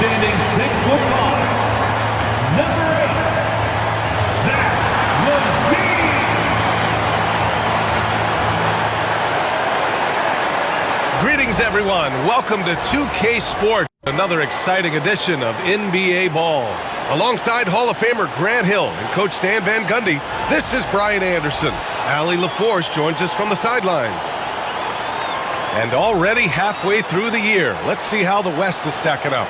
Standing 6'5", number 8, Zach LaVine. Greetings, everyone. Welcome to 2K Sports, another exciting edition of NBA Ball. Alongside Hall of Famer Grant Hill and Coach Stan Van Gundy, this is Brian Anderson. Allie LaForce joins us from the sidelines. And already halfway through the year, let's see how the West is stacking up.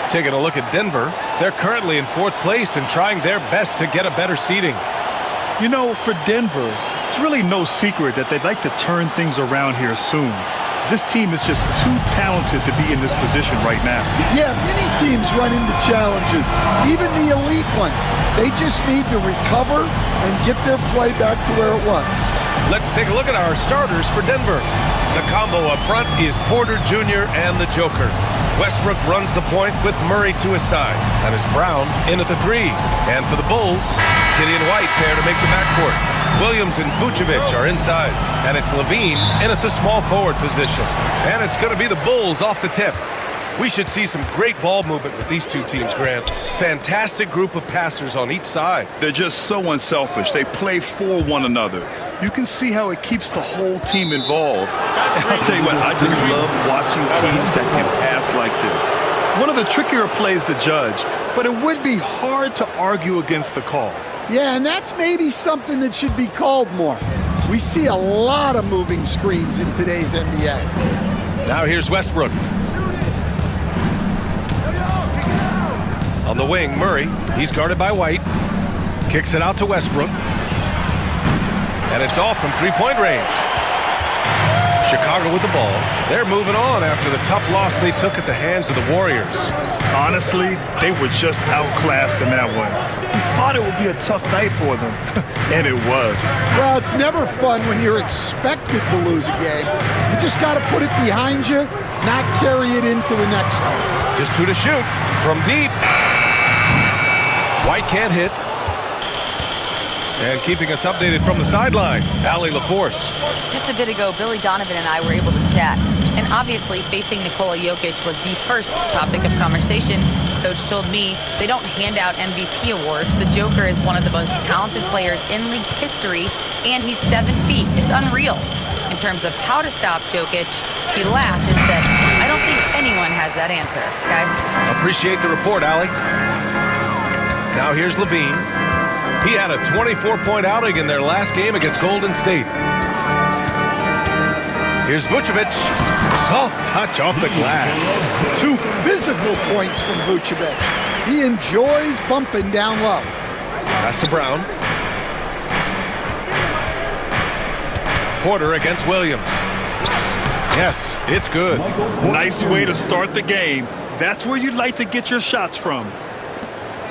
Taking a look at Denver, they're currently in 4th place and trying their best to get a better seeding. You know, for Denver, it's really no secret that they'd like to turn things around here soon. This team is just too talented to be in this position right now. Yeah, many teams run into challenges, even the elite ones. They just need to recover and get their play back to where it was. Let's take a look at our starters for Denver. The combo up front is Porter Jr. and the Joker. Westbrook runs the point with Murray to his side. That is Brown in at the 3. And for the Bulls, Gideon White pair to make the backcourt. Williams and Vucevic are inside. And it's LaVine in at the small forward position. And it's going to be the Bulls off the tip. We should see some great ball movement with these two teams, Grant. Fantastic group of passers on each side. They're just so unselfish. They play for one another. You can see how it keeps the whole team involved. And I'll tell you what, I just love watching teams that can pass like this. One of the trickier plays to judge, but it would be hard to argue against the call. Yeah, and that's maybe something that should be called more. We see a lot of moving screens in today's NBA. Now here's Westbrook. On the wing, Murray. He's guarded by White. Kicks it out to Westbrook. And it's off from three-point range. Chicago with the ball. They're moving on after the tough loss they took at the hands of the Warriors. Honestly, they were just outclassed in that one. You thought it would be a tough night for them, and it was. Well, it's never fun when you're expected to lose a game. You just got to put it behind you, not carry it into the next one. Just 2 to shoot from deep. White can't hit. And keeping us updated from the sideline, Allie LaForce. Just a bit ago, Billy Donovan and I were able to chat. And obviously, facing Nikola Jokic was the first topic of conversation. Coach told me they don't hand out MVP awards. The Joker is one of the most talented players in league history, and he's 7 feet. It's unreal. In terms of how to stop Jokic, he laughed and said, I don't think anyone has that answer, guys. Appreciate the report, Allie. Now here's LaVine. He had a 24-point outing in their last game against Golden State. Here's Vucevic. Soft touch off the glass. 2 physical points from Vucevic. He enjoys bumping down low. Pass to Brown. Porter against Williams. Yes, it's good. Nice way to start the game. That's where you'd like to get your shots from.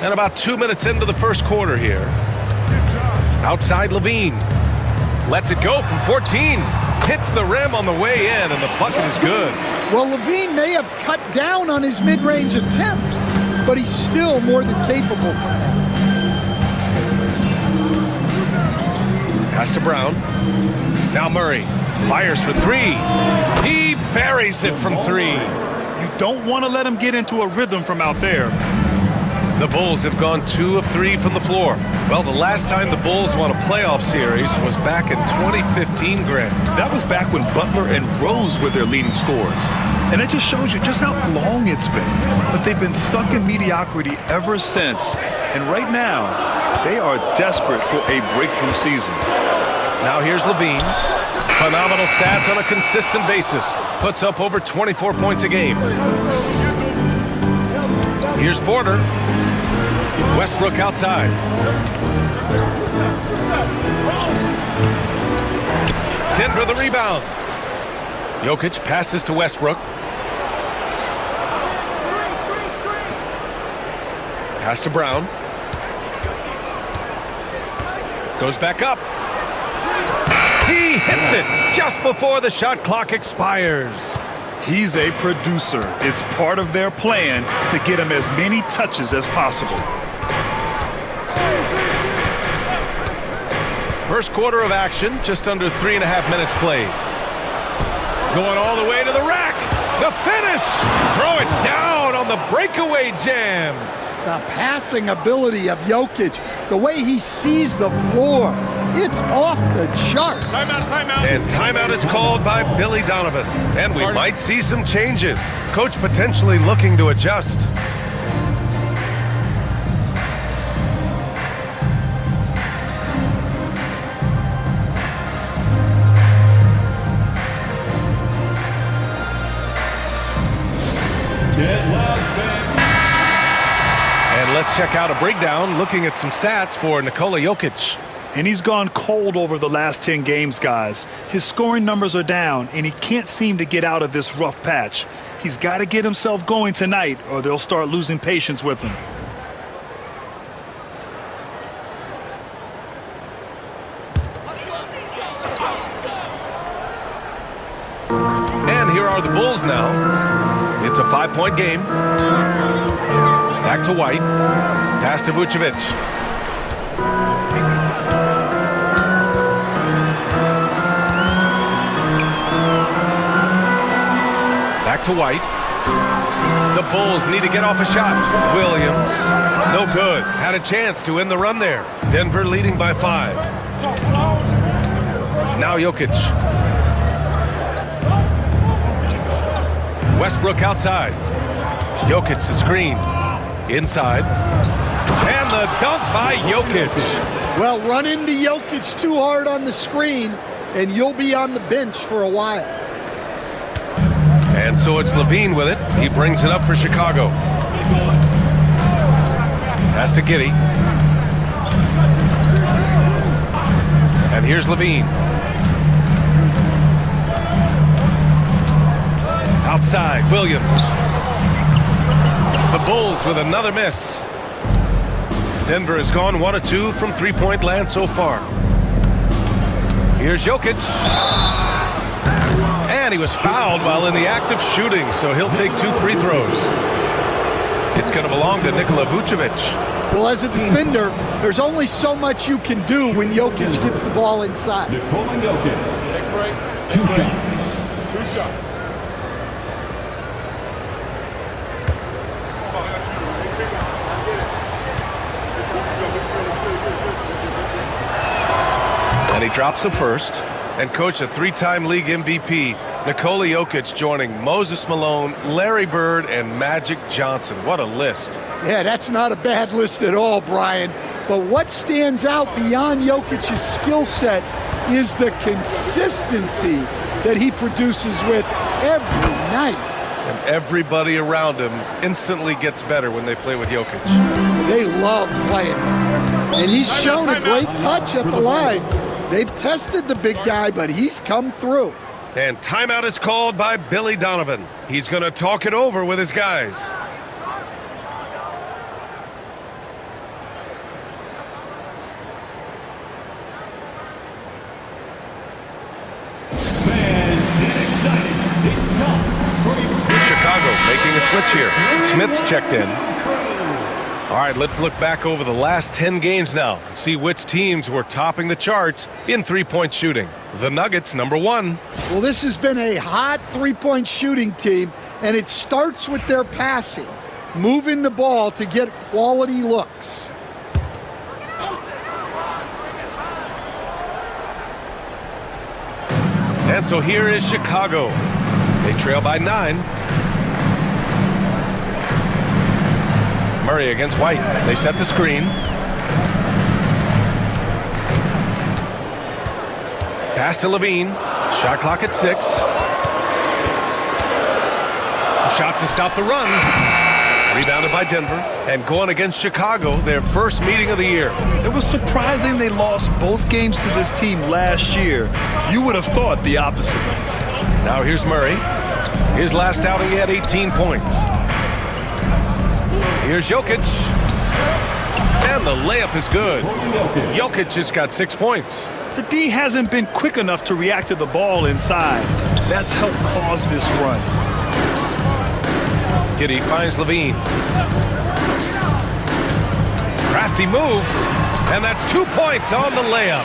And about 2 minutes into the first quarter here. Outside LaVine. Lets it go from 14. Hits the rim on the way in, and the bucket is good. Well, LaVine may have cut down on his mid-range attempts, but he's still more than capable from that. Pass to Brown. Now Murray. Fires for 3. He buries it from 3. You don't want to let him get into a rhythm from out there. The Bulls have gone 2 of 3 from the floor. Well, the last time the Bulls won a playoff series was back in 2015, Grant. That was back when Butler and Rose were their leading scorers. And it just shows you just how long it's been. But they've been stuck in mediocrity ever since. And right now, they are desperate for a breakthrough season. Now here's LaVine. Phenomenal stats on a consistent basis. Puts up over 24 points a game. Here's Porter. Westbrook outside. Denver the rebound. Jokic passes to Westbrook. Pass to Brown. Goes back up. He hits it just before the shot clock expires. He's a producer. It's part of their plan to get him as many touches as possible. First quarter of action, just under 3.5 minutes played. Going all the way to the rack. The finish! Throw it down on the breakaway jam. The passing ability of Jokic, the way he sees the floor, it's off the charts. Timeout. And timeout is called by Billy Donovan. And we might see some changes. Coach potentially looking to adjust. And let's check out a breakdown looking at some stats for Nikola Jokic. And he's gone cold over the last 10 games, guys. His scoring numbers are down, and he can't seem to get out of this rough patch. He's got to get himself going tonight, or they'll start losing patience with him. And here are the Bulls now. It's a 5-point game. Back to White. Pass to Vucevic. Back to White. The Bulls need to get off a shot. Williams. No good. Had a chance to end the run there. Denver leading by 5. Now Jokic. Westbrook outside. Jokic the screen. Inside. And the dunk by Jokic. Well, run into Jokic too hard on the screen, and you'll be on the bench for a while. And so it's Levine with it. He brings it up for Chicago. Pass to Giddey. And here's Levine. Outside, Williams. The Bulls with another miss. Denver has gone 1 of 2 from three-point land so far. Here's Jokic. And he was fouled while in the act of shooting, so he'll take 2 free throws. It's going to belong to Nikola Vucevic. Well, as a defender, there's only so much you can do when Jokic gets the ball inside. Nikola Jokic. 2 shots. 2 shots. And he drops the first. And coach, a 3-time league MVP, Nikola Jokic joining Moses Malone, Larry Bird, and Magic Johnson. What a list. Yeah, that's not a bad list at all, Brian. But what stands out beyond Jokic's skill set is the consistency that he produces with every night. And everybody around him instantly gets better when they play with Jokic. They love playing with him. And he's shown a great touch at the line. They've tested the big guy, but he's come through. And timeout is called by Billy Donovan. He's going to talk it over with his guys. Chicago making a switch here. Smith's checked in. All right, let's look back over the last 10 games now and see which teams were topping the charts in three-point shooting. The Nuggets, number 1. Well, this has been a hot three-point shooting team, and it starts with their passing, moving the ball to get quality looks. And so here is Chicago. They trail by 9. Murray against White. They set the screen. Pass to Levine. Shot clock at 6. Shot to stop the run. Rebounded by Denver. And going against Chicago, their first meeting of the year. It was surprising they lost both games to this team last year. You would have thought the opposite. Now here's Murray. His last outing, he had 18 points. Here's Jokic. And the layup is good. Jokic just got 6 points. The D hasn't been quick enough to react to the ball inside. That's helped cause this run. Giddey finds Levine. Crafty move. And that's 2 points on the layup.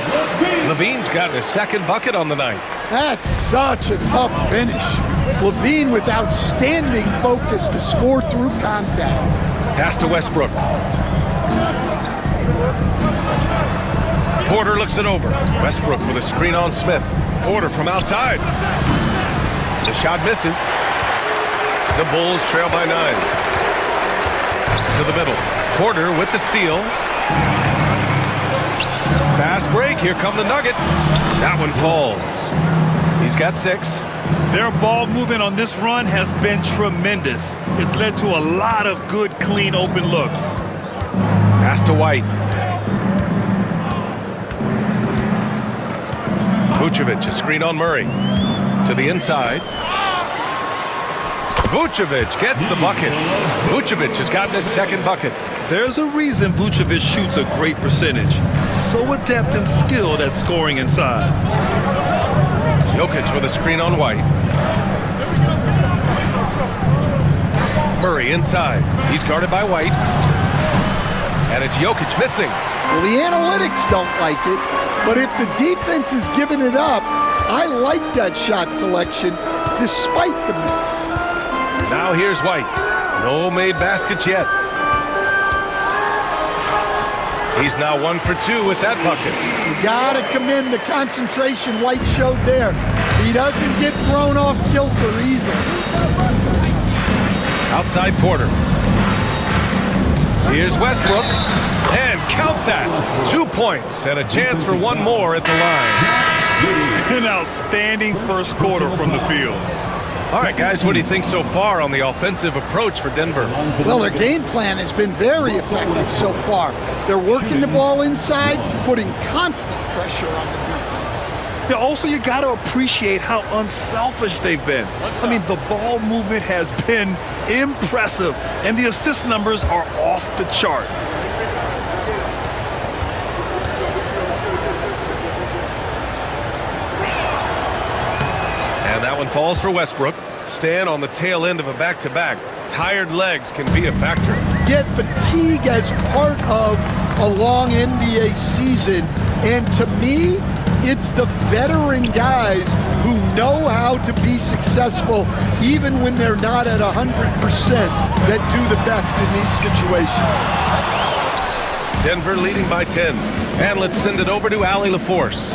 Levine's got his second bucket on the night. That's such a tough finish. Levine with outstanding focus to score through contact. Pass to Westbrook. Porter looks it over. Westbrook with a screen on Smith. Porter from outside. The shot misses. The Bulls trail by 9. To the middle. Porter with the steal. Fast break. Here come the Nuggets. That one falls. He's got 6. Their ball movement on this run has been tremendous. It's led to a lot of good, clean, open looks. Pass to White. Vucevic, a screen on Murray. To the inside. Vucevic gets the bucket. Vucevic has gotten his second bucket. There's a reason Vucevic shoots a great percentage. So adept and skilled at scoring inside. Jokic with a screen on White. Murray inside. He's guarded by White. And it's Jokic missing. Well, the analytics don't like it, but if the defense is giving it up, I like that shot selection despite the miss. Now here's White. No made baskets yet. He's now 1 for 2 with that bucket. You gotta commend the concentration White showed there. He doesn't get thrown off kilter easily. Outside Porter. Here's Westbrook. And count that. 2 points and a chance for one more at the line. An outstanding first quarter from the field. All right, guys, what do you think so far on the offensive approach for Denver? Well, their game plan has been very effective so far. They're working the ball inside, putting constant pressure on the defense. Yeah, also, you got to appreciate how unselfish they've been. I mean, the ball movement has been impressive, and the assist numbers are off the chart. And that one falls for Westbrook. Stan on the tail end of a back-to-back. Tired legs can be a factor. Yet fatigue as part of a long NBA season. And to me, it's the veteran guys who know how to be successful even when they're not at 100% that do the best in these situations. Denver leading by 10. And let's send it over to Allie LaForce.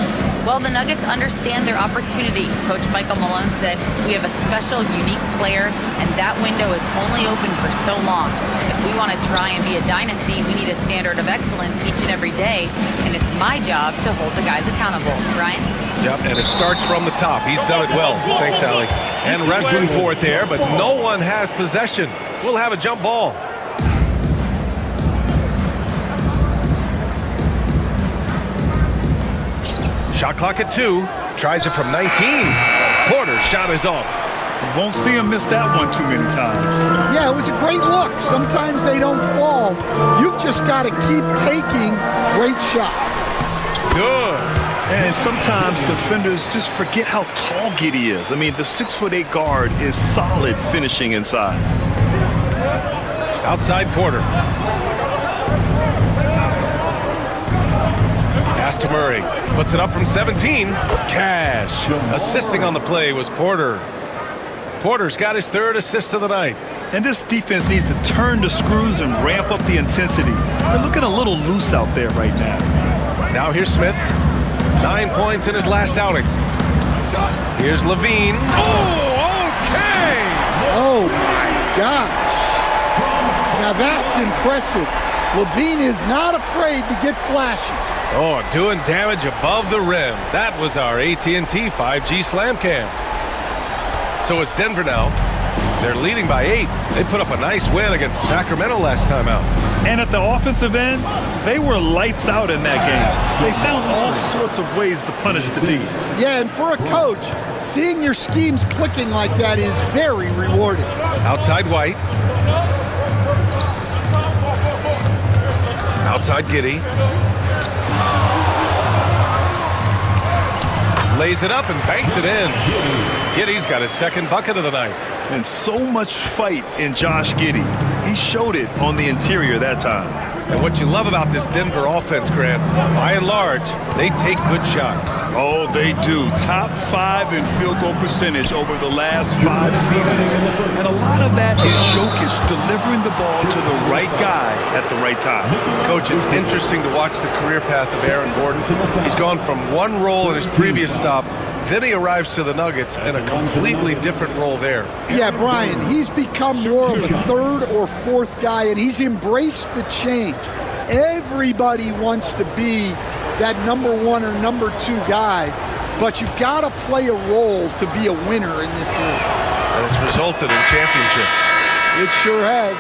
Well, the Nuggets understand their opportunity. Coach Michael Malone said, we have a special, unique player, and that window is only open for so long. If we want to try and be a dynasty, we need a standard of excellence each and every day, and it's my job to hold the guys accountable. Ryan? Yep, and it starts from the top. He's done it well. Thanks, Allie. And wrestling for it there, but no one has possession. We'll have a jump ball. Shot clock at 2. Tries it from 19. Porter's shot is off. Won't see him miss that one too many times. Yeah, it was a great look. Sometimes they don't fall. You've just got to keep taking great shots. Good. And sometimes defenders just forget how tall Giddey is. I mean, the 6'8" guard is solid finishing inside. Outside Porter. Pass to Murray. Puts it up from 17. Cash. Assisting on the play was Porter. Porter's got his 3rd assist of the night. And this defense needs to turn the screws and ramp up the intensity. They're looking a little loose out there right now. Now here's Smith. 9 points in his last outing. Here's Levine. Oh, okay. Oh, my gosh. Now that's impressive. Levine is not afraid to get flashy. Oh, doing damage above the rim. That was our AT&T 5G Slam Cam. So it's Denver now. They're leading by 8. They put up a nice win against Sacramento last time out. And at the offensive end, they were lights out in that game. They found all sorts of ways to punish the D. Yeah, and for a coach, seeing your schemes clicking like that is very rewarding. Outside White. Outside Giddey. Lays it up and banks it in. Giddey's got his 2nd bucket of the night. And so much fight in Josh Giddey. He showed it on the interior that time. And what you love about this Denver offense, Grant, by and large, they take good shots. Oh, they do. Top 5 in field goal percentage over the last 5 seasons. And a lot of that is Jokic delivering the ball to the right guy at the right time. Coach, it's interesting to watch the career path of Aaron Gordon. He's gone from one role in his previous stop, then he arrives to the Nuggets in a completely different role there. Yeah, Brian, he's become more of a third or fourth guy, and he's embraced the change. Everybody wants to be that number 1 or number 2 guy, but you've got to play a role to be a winner in this league. And it's resulted in championships. It sure has.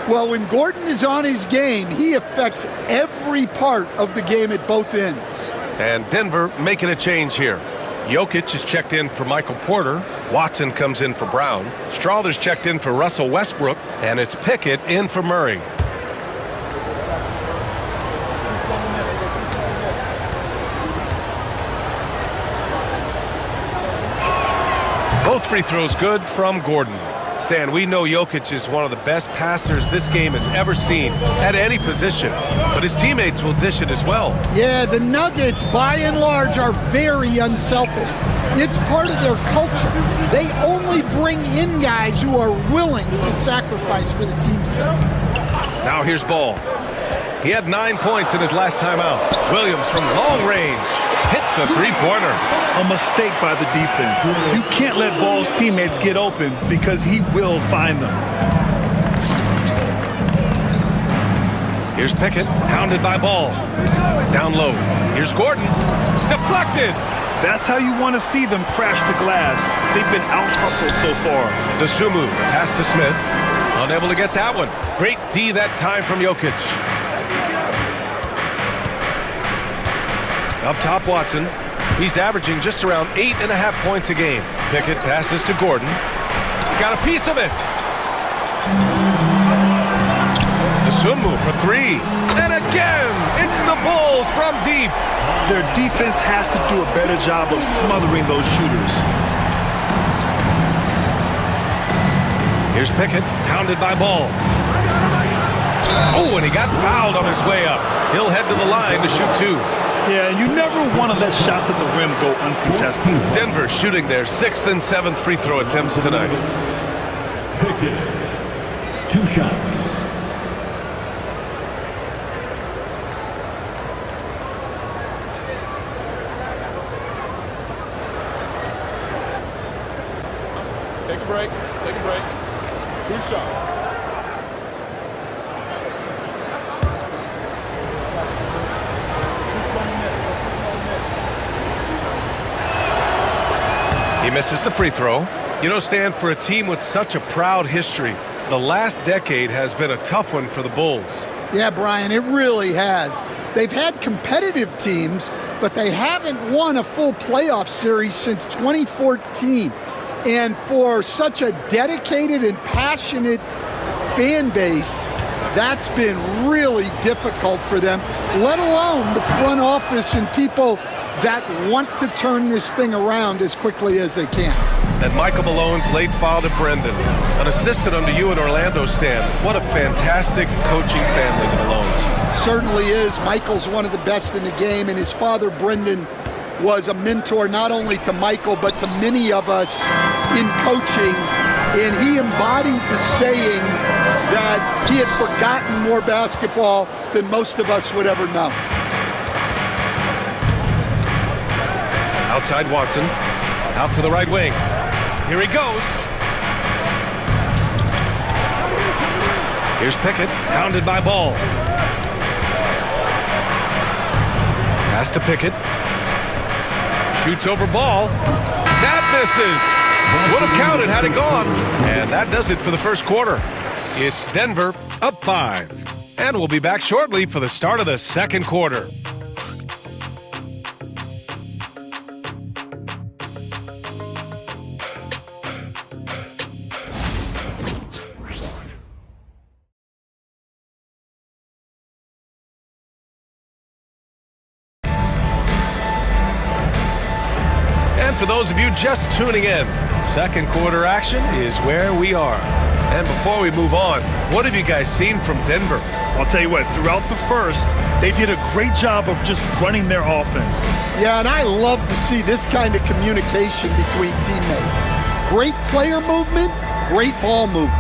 Well, when Gordon is on his game, he affects every part of the game at both ends. And Denver making a change here. Jokic is checked in for Michael Porter. Watson comes in for Brown. Strawther's checked in for Russell Westbrook. And it's Pickett in for Murray. Both free throws good from Gordon. Stan, we know Jokic is one of the best passers this game has ever seen at any position, but his teammates will dish it as well. Yeah, the Nuggets, by and large, are very unselfish. It's part of their culture. They only bring in guys who are willing to sacrifice for the team's sake. Now here's Ball. He had 9 points in his last time out. Williams from long range hits the three-pointer. A mistake by the defense. You can't let Ball's teammates get open because he will find them. Here's Pickett, hounded by Ball. Down low. Here's Gordon. Deflected. That's how you want to see them crash the glass. They've been out-hustled so far. DeSumo pass to Smith. Unable to get that one. Great D that time from Jokic. Up top, Watson. He's averaging just around 8.5 points a game. Pickett passes to Gordon. Got a piece of it. DeSumo for 3. And again, it's the Bulls from deep. Their defense has to do a better job of smothering those shooters. Here's Pickett, hounded by Ball. Oh, and he got fouled on his way up. He'll head to the line to shoot 2. Yeah, you never want to let shots at the rim go uncontested. Denver shooting their 6th and 7th free throw attempts tonight. Pickett, 2 shots. Take a break. Take a break. 2 shots. He misses the free throw. You know, Stan, for a team with such a proud history, the last decade has been a tough one for the Bulls. Yeah, Brian, it really has. They've had competitive teams, but they haven't won a full playoff series since 2014. And for such a dedicated and passionate fan base, that's been really difficult for them, let alone the front office and people that want to turn this thing around as quickly as they can. And Michael Malone's late father, Brendan, an assistant under you in Orlando, Stan. What a fantastic coaching family, the Malones. Certainly is. Michael's one of the best in the game, and his father, Brendan, was a mentor not only to Michael, but to many of us in coaching. And he embodied the saying that he had forgotten more basketball than most of us would ever know. Outside Watson, out to the right wing. Here he goes. Here's Pickett, hounded by Ball. Pass to Pickett. Shoots over Ball. That misses. Would have counted had it gone. And that does it for the first quarter. It's Denver up 5. And we'll be back shortly for the start of the second quarter. For those of you just tuning in, Second quarter action is where we are. And before we move on, what have you guys seen from Denver? I'll tell you what, throughout the first, they did a great job of just running their offense. Yeah, and I love to see this kind of communication between teammates. Great player movement, great ball movement.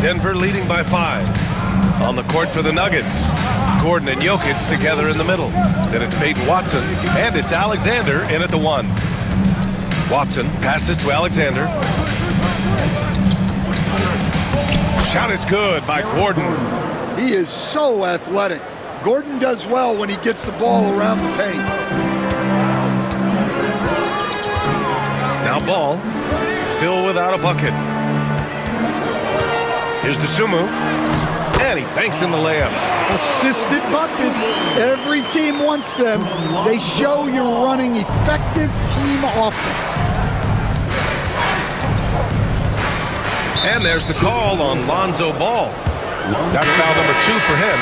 Denver leading by 5. On the court for the Nuggets, Gordon and Jokic together in the middle. Then it's Peyton Watson, and it's Alexander in at the 1. Watson passes to Alexander. Shot is good by Gordon. He is so athletic. Gordon does well when he gets the ball around the paint. Now Ball, still without a bucket. Here's Dosunmu, and he banks in the layup. Assisted buckets. Every team wants them. They show you're running effective team offense. And there's the call on Lonzo Ball. That's foul number 2 for him.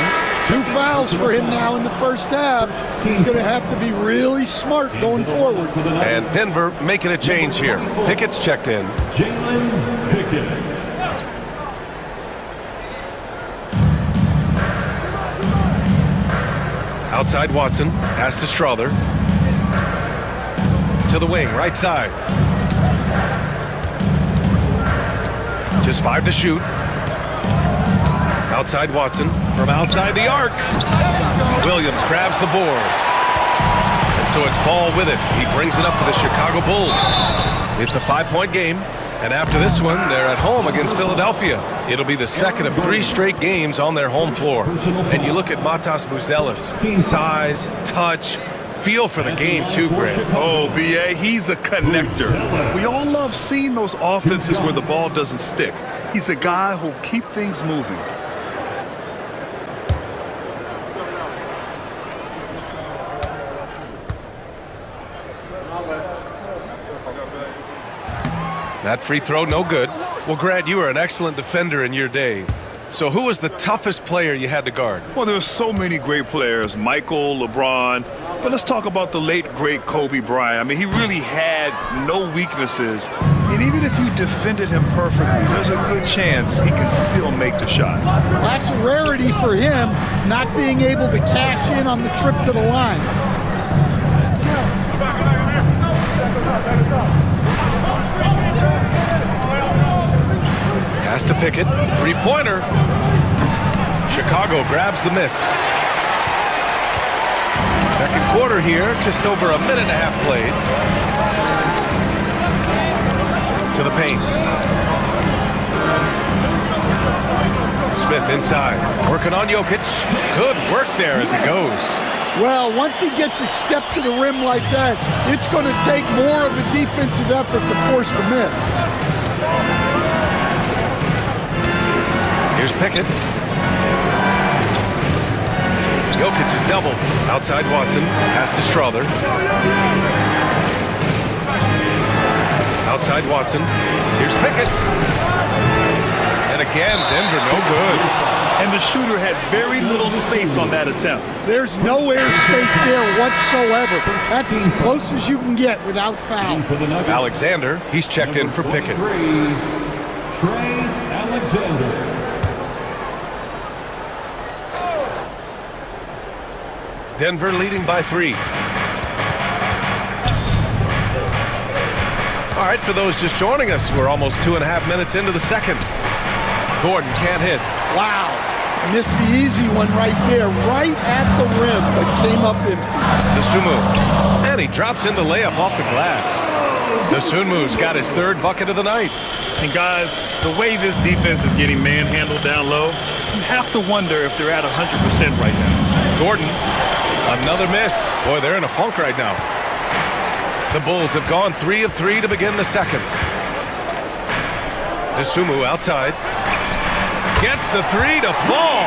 2 fouls for him now in the first half. He's going to have to be really smart going forward. And Denver making a change here. Pickett's checked in. Jalen Pickett. Outside Watson, pass to Strother. To the wing, right side. Just 5 to shoot. Outside Watson, from outside the arc. Williams grabs the board. And so it's Ball with it. He brings it up for the Chicago Bulls. It's a 5-point game. And after this one, they're at home against Philadelphia. It'll be the second of 3 straight games on their home floor. And you look at Matas Buzelis, size, touch, feel for the game too, Grant. Oh, B.A., he's a connector. We all love seeing those offenses where the ball doesn't stick. He's a guy who'll keep things moving. That free throw, no good. Well, Grant, you were an excellent defender in your day. So who was the toughest player you had to guard? Well, there's so many great players, Michael, LeBron, but let's talk about the late, great Kobe Bryant. I mean, he really had no weaknesses, and even if you defended him perfectly, there's a good chance he can still make the shot. Well, that's a rarity for him, not being able to cash in on the trip to the line. Pass to Pickett, 3-pointer. Chicago grabs the miss. Second quarter here, just over a minute and a half played. To the paint. Smith inside, working on Jokic. Good work there as he goes. Well, once he gets a step to the rim like that, it's going to take more of a defensive effort to force the miss. Here's Pickett. Jokic is doubled. Outside Watson. Pass to Strother. Outside Watson. Here's Pickett. And again, Denver no good. And the shooter had very little space on that attempt. There's no air space there whatsoever. That's as close as you can get without foul. Alexander, he's checked in for Pickett. Trey Alexander. Denver leading by 3. All right, for those just joining us, we're almost 2.5 minutes into the second. Gordon can't hit. Wow. Missed the easy one right there, right at the rim, but came up empty. Dosunmu. And he drops in the layup off the glass. Dosunmu's got his 3rd bucket of the night. And guys, the way this defense is getting manhandled down low, you have to wonder if they're at 100% right now. Gordon, another miss. Boy, they're in a funk right now. The Bulls have gone 3 of 3 to begin the second. Dosunmu outside. Gets the 3 to fall.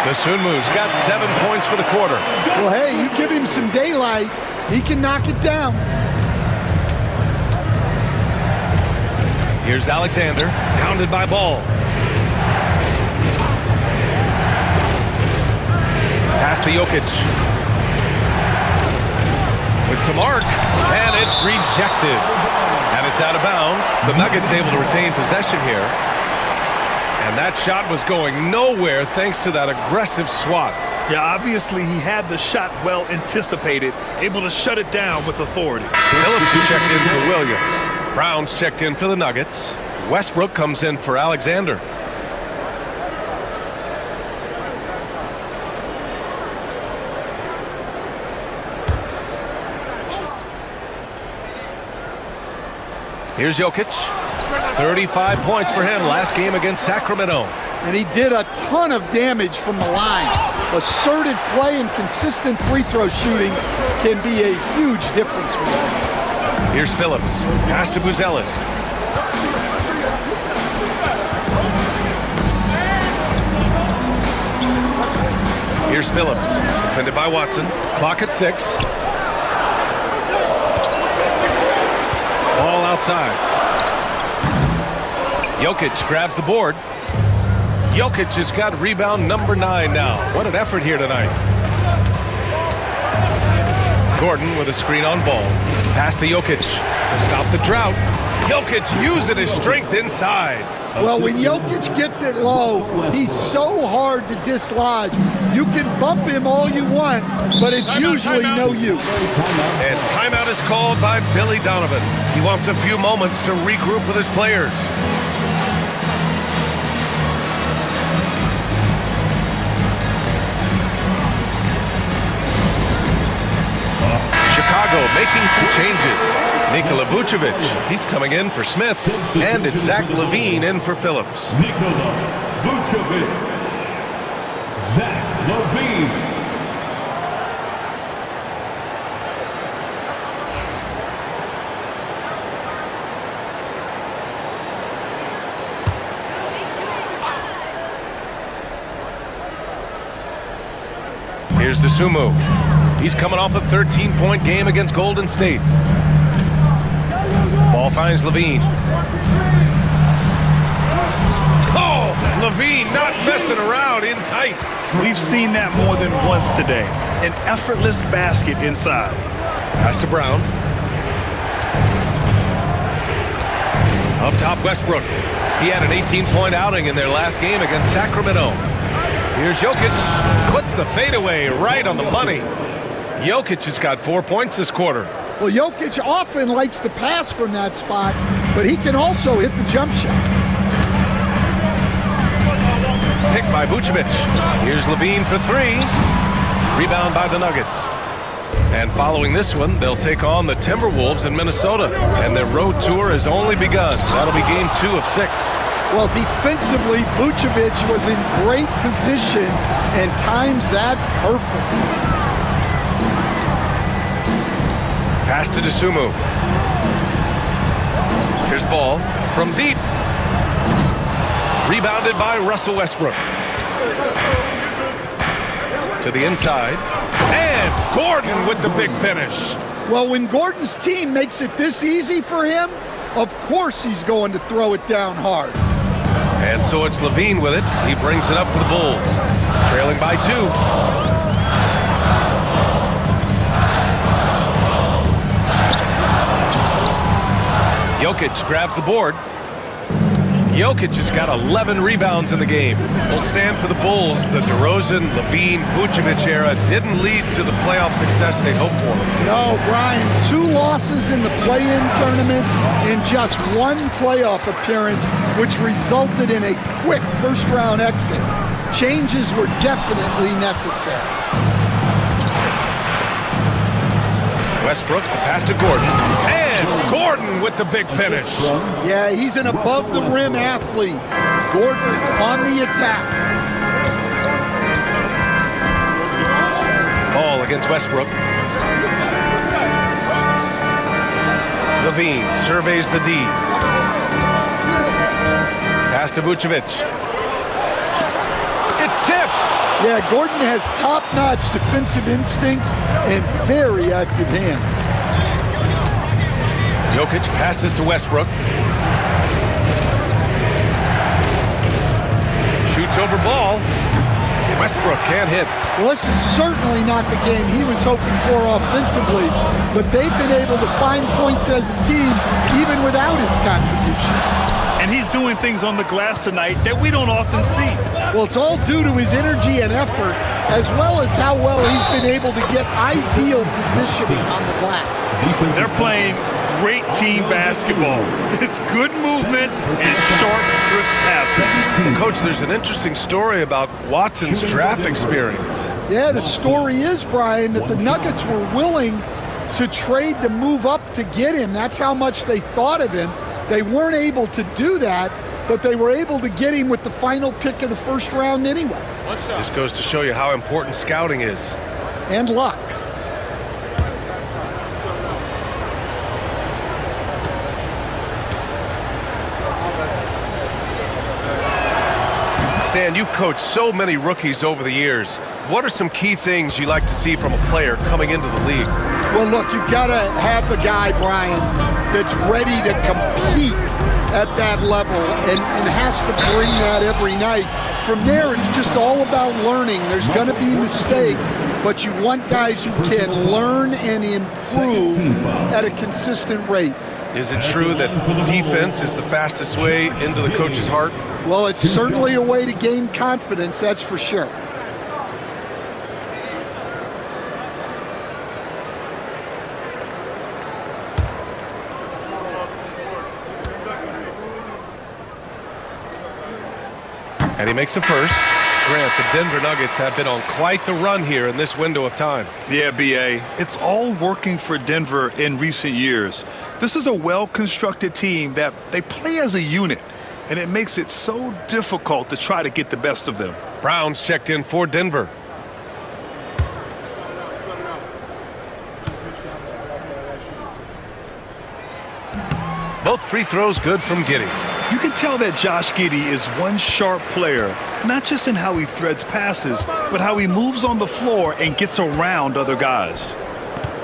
Dosunmu's got 7 points for the quarter. Well, hey, you give him some daylight, he can knock it down. Here's Alexander, pounded by Ball. Pass to Jokic. with some arc, and it's rejected. And it's out of bounds. The Nuggets able to retain possession here. And that shot was going nowhere thanks to that aggressive swat. Yeah, obviously he had the shot well anticipated, able to shut it down with authority. Phillips checked in for Williams. Brown's checked in for the Nuggets. Westbrook comes in for Alexander. Here's Jokic. 35 points for him last game against Sacramento. And he did a ton of damage from the line. Asserted play and consistent free throw shooting can be a huge difference for him. Here's Phillips. Pass to Buzelis. Here's Phillips. Defended by Watson. Clock at 6. Ball outside. Jokic grabs the board. Jokic has got rebound number 9 now. What an effort here tonight. Gordon with a screen on ball. Pass to Jokic to stop the drought. Jokic using his strength inside. Well, when Jokic gets it low, he's so hard to dislodge. You can bump him all you want, but it's usually no use. And timeout is called by Billy Donovan. He wants a few moments to regroup with his players. Chicago making some changes. Nikola Vucevic, he's coming in for Smith. And it's Zach LaVine in for Phillips. Nikola Vucevic. Zach LaVine. Here's DeSumo. He's coming off a 13-point game against Golden State. Ball finds LaVine. Oh, LaVine not messing around in tight. We've seen that more than once today. An effortless basket inside. Pass to Brown. Up top, Westbrook. He had an 18-point outing in their last game against Sacramento. Here's Jokic. Puts the fadeaway right on the money. Jokic has got 4 points this quarter. Well, Jokic often likes to pass from that spot, but he can also hit the jump shot. Picked by Vucevic. Here's LaVine for 3. Rebound by the Nuggets. And following this one, they'll take on the Timberwolves in Minnesota. And their road tour has only begun. That'll be game 2 of 6. Well, defensively, Vucevic was in great position and times that perfectly. Pass to DeSumo. Here's ball from deep. Rebounded by Russell Westbrook. To the inside. And Gordon with the big finish. Well, when Gordon's team makes it this easy for him, of course he's going to throw it down hard. And so it's LaVine with it. He brings it up for the Bulls. Trailing by 2. Jokic grabs the board. Jokic has got 11 rebounds in the game. Will stand for the Bulls. The DeRozan, LaVine, Vucevic era didn't lead to the playoff success they hoped for. No, Brian, 2 losses in the play-in tournament and just 1 playoff appearance, which resulted in a quick first-round exit. Changes were definitely necessary. Westbrook, the pass to Gordon. And Gordon with the big finish. Yeah, he's an above-the-rim athlete. Gordon on the attack. Ball against Westbrook. LaVine surveys the D. Pass to Vucevic. It's tipped. Yeah, Gordon has top-notch defensive instincts and very active hands. Jokic passes to Westbrook. Shoots over ball. Westbrook can't hit. Well, this is certainly not the game he was hoping for offensively, but they've been able to find points as a team even without his contributions. And he's doing things on the glass tonight that we don't often see. Well, it's all due to his energy and effort, as well as how well he's been able to get ideal positioning on the glass. They're playing great team basketball. It's good movement and sharp, crisp passing. Coach, there's an interesting story about Watson's draft experience. Yeah, the story is, Brian, that the Nuggets were willing to trade to move up to get him. That's how much they thought of him. They weren't able to do that, but they were able to get him with the final pick of the first round anyway. This goes to show you how important scouting is. And luck. Stan, you've coached so many rookies over the years. What are some key things you like to see from a player coming into the league? Well, look, you've got to have the guy, Brian, that's ready to compete at that level and has to bring that every night. From there, it's just all about learning. There's going to be mistakes, but you want guys who can learn and improve at a consistent rate. Is it true that defense is the fastest way into the coach's heart? Well, it's certainly a way to gain confidence, that's for sure. And he makes a first. Grant, the Denver Nuggets have been on quite the run here in this window of time. Yeah, B.A., it's all working for Denver in recent years. This is a well-constructed team that they play as a unit, and it makes it so difficult to try to get the best of them. Brown's checked in for Denver. Both free throws good from Giddey. You can tell that Josh Giddey is one sharp player, not just in how he threads passes, but how he moves on the floor and gets around other guys.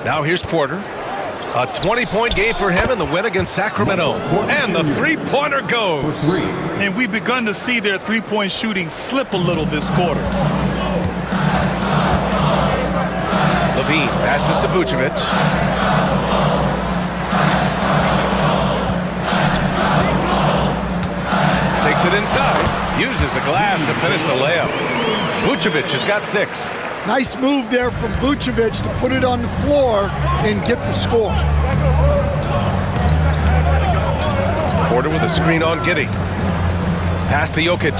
Now here's Porter. A 20-point game for him in the win against Sacramento. And the three-pointer goes. And we've begun to see their three-point shooting slip a little this quarter. Levine passes to Vucevic. Takes it inside, uses the glass to finish the layup. Vucevic has got 6. Nice move there from Vucevic to put it on the floor and get the score. Porter with a screen on Giddey. Pass to Jokic.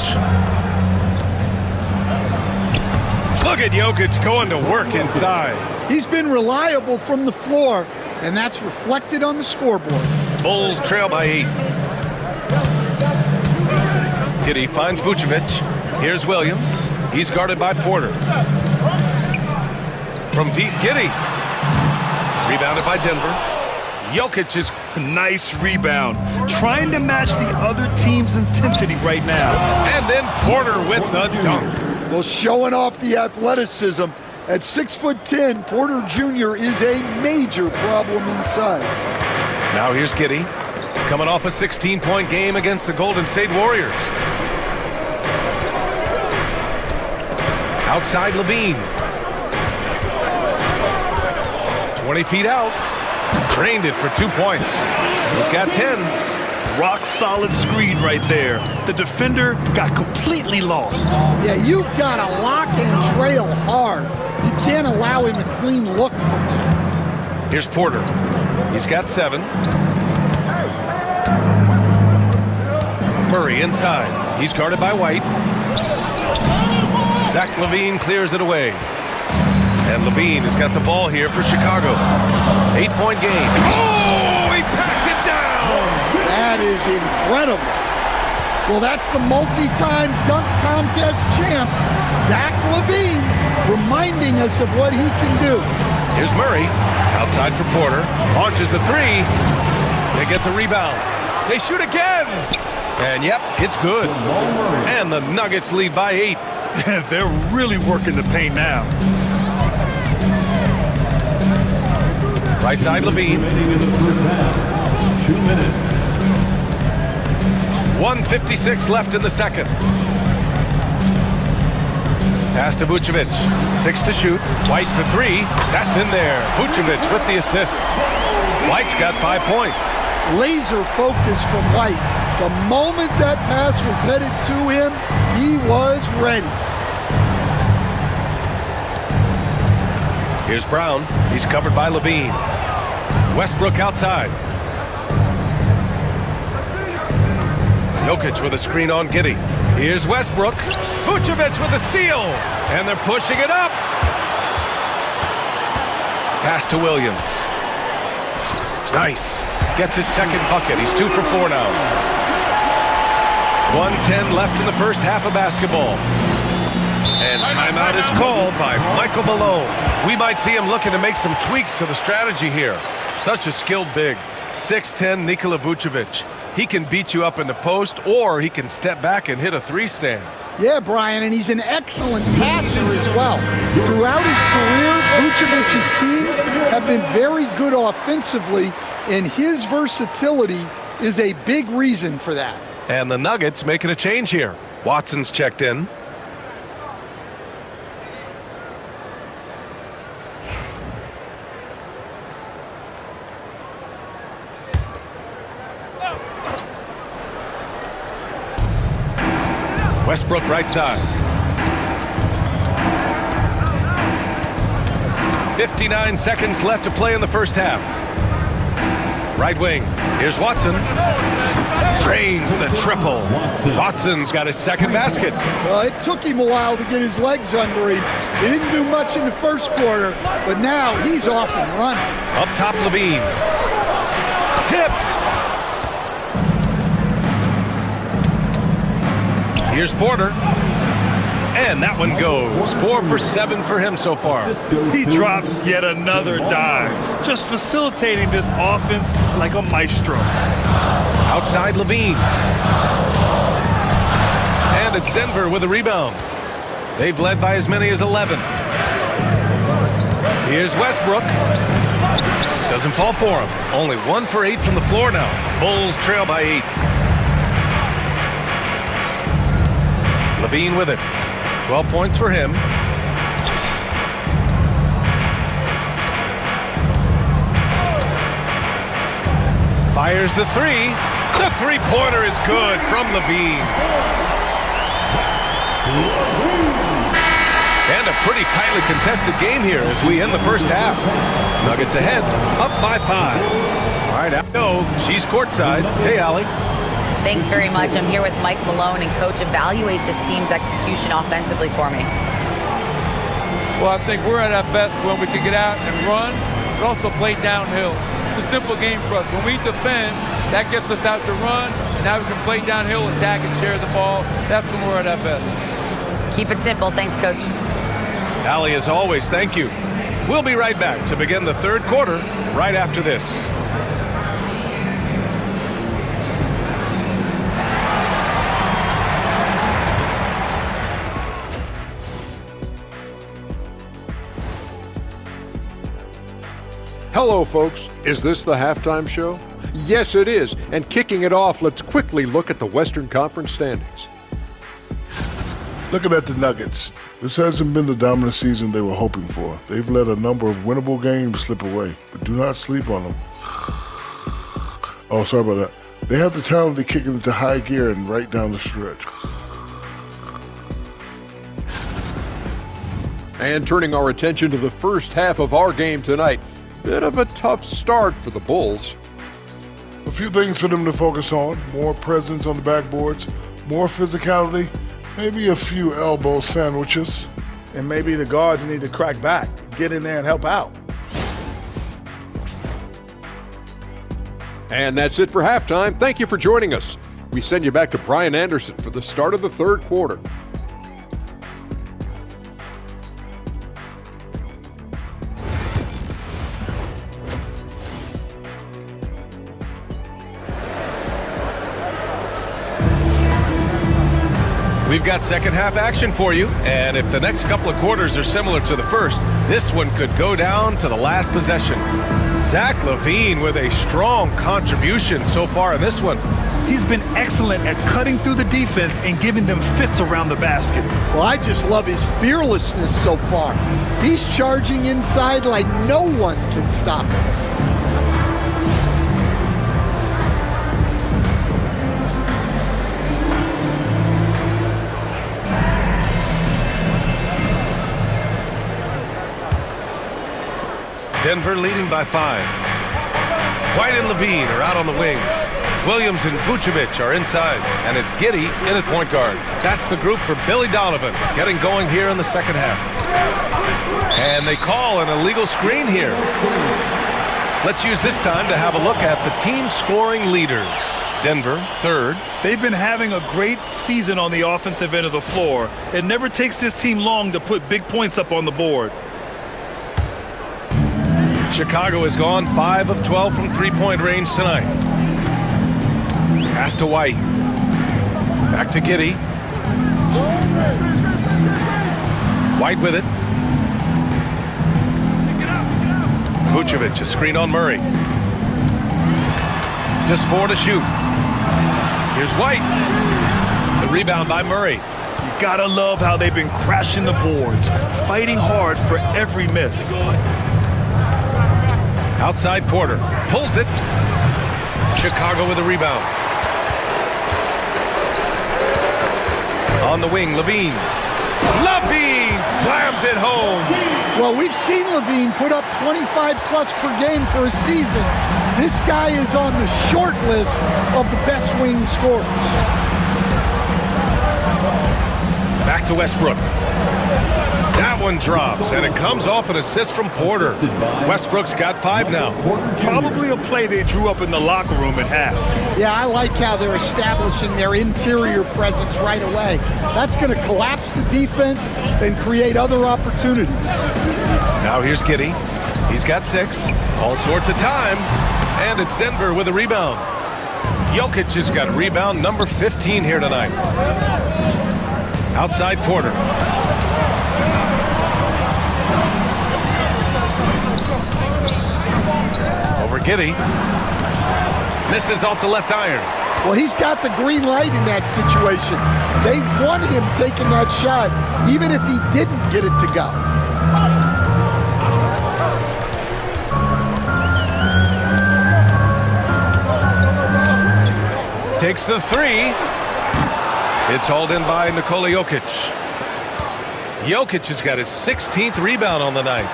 Look at Jokic going to work inside. He's been reliable from the floor, and that's reflected on the scoreboard. Bulls trail by 8. Giddey finds Vucevic. Here's Williams. He's guarded by Porter. From deep, Giddey. Rebounded by Denver. Jokic is... Nice rebound. Trying to match the other team's intensity right now. And then Porter with the dunk. Well, showing off the athleticism. At 6'10", Porter Jr. is a major problem inside. Now here's Giddey. Coming off a 16-point game against the Golden State Warriors. Outside Levine. 20 feet out. Drained it for 2 points. He's got 10. Rock solid screen right there. The defender got completely lost. Yeah, you've got to lock and trail hard. You can't allow him a clean look from that. Here's Porter. He's got 7. Murray inside. He's guarded by White. Zach LaVine clears it away. And LaVine has got the ball here for Chicago. 8-point game. Oh, he packs it down! That is incredible. Well, that's the multi-time dunk contest champ, Zach LaVine, reminding us of what he can do. Here's Murray. Outside for Porter. Launches a 3. They get the rebound. They shoot again. And, yep, it's good. And the Nuggets lead by 8. They're really working the paint now. Right side, Levine. 2 minutes. 1:56 left in the second. Pass to Vucevic. 6 to shoot. White for 3. That's in there. Vucevic with the assist. White's got 5 points. Laser focus from White. The moment that pass was headed to him, he was ready. Here's Brown. He's covered by Levine. Westbrook outside. Jokic with a screen on Giddey. Here's Westbrook. Vucevic with a steal. And they're pushing it up. Pass to Williams. Nice. Gets his second bucket. He's 2 for 4 now. 1:10 left in the first half of basketball. And timeout is called by Michael Malone. We might see him looking to make some tweaks to the strategy here. Such a skilled big. 6'10" Nikola Vucevic. He can beat you up in the post, or he can step back and hit a 3-stand. Yeah, Brian, and he's an excellent passer as well. Throughout his career, Vucevic's teams have been very good offensively, and his versatility is a big reason for that. And the Nuggets making a change here. Watson's checked in. Westbrook right side. 59 seconds left to play in the first half. Right wing. Here's Watson. Drains the triple. Watson's got his second basket. Well, it took him a while to get his legs under him. He didn't do much in the first quarter, but now he's off and running. Up top, Levine. Tipped. Here's Porter. And that one goes. 4 for 7 for him so far. He drops yet another dime, just facilitating this offense like a maestro. Outside Levine. And it's Denver with a rebound. They've led by as many as 11. Here's Westbrook. Doesn't fall for him. Only 1 for 8 from the floor now. Bulls trail by 8. Levine with it. 12 points for him. Fires the 3. The three-pointer is good from Levine. And a pretty tightly contested game here as we end the first half. Nuggets ahead, up by 5. All right, no, she's courtside. Hey, Allie. Thanks very much. I'm here with Mike Malone, and Coach, evaluate this team's execution offensively for me. Well, I think we're at our best when we can get out and run, but also play downhill. It's a simple game for us. When we defend, that gets us out to run, and now we can play downhill, attack, and share the ball. That's when we're at our best. Keep it simple. Thanks, Coach. Allie, as always, thank you. We'll be right back to begin the third quarter right after this. Hello, folks. Is this the halftime show? Yes, it is. And kicking it off, let's quickly look at the Western Conference standings. Looking at the Nuggets, this hasn't been the dominant season they were hoping for. They've let a number of winnable games slip away, but do not sleep on them. Oh, sorry about that. They have the talent to kick it into high gear and right down the stretch. And turning our attention to the first half of our game tonight, bit of a tough start for the Bulls. A few things for them to focus on: more presence on the backboards, more physicality, maybe a few elbow sandwiches. And maybe the guards need to crack back, get in there and help out. And that's it for halftime. Thank you for joining us. We send you back to Brian Anderson for the start of the third quarter. We've got second half action for you, and if the next couple of quarters are similar to the first, this one could go down to the last possession. Zach LaVine with a strong contribution so far in this one. He's been excellent at cutting through the defense and giving them fits around the basket. Well, I just love his fearlessness so far. He's charging inside like no one can stop him. Denver leading by 5. White and Levine are out on the wings. Williams and Vucevic are inside, and it's Giddey in at point guard. That's the group for Billy Donovan, getting going here in the second half. And they call an illegal screen here. Let's use this time to have a look at the team scoring leaders. Denver, 3rd. They've been having a great season on the offensive end of the floor. It never takes this team long to put big points up on the board. Chicago has gone 5 of 12 from three-point range tonight. Pass to White. Back to Giddey. White with it. Vucevic, a screen on Murray. Just 4 to shoot. Here's White. The rebound by Murray. You gotta love how they've been crashing the boards, fighting hard for every miss. Outside Porter. Pulls it. Chicago with a rebound. On the wing, Levine. Levine slams it home. Well, we've seen Levine put up 25-plus per game for a season. This guy is on the short list of the best wing scorers. Back to Westbrook. That one drops, and it comes off an assist from Porter. Westbrook's got 5 now. Probably a play they drew up in the locker room at half. Yeah, I like how they're establishing their interior presence right away. That's going to collapse the defense and create other opportunities. Now here's Giddey. He's got 6. All sorts of time. And it's Denver with a rebound. Jokic has got rebound number 15 here tonight. Outside Porter. Over Giddey. Misses off the left iron. Well, he's got the green light in that situation. They want him taking that shot, even if he didn't get it to go. Takes the 3. It's hauled in by Nikola Jokic. Jokic has got his 16th rebound on the night.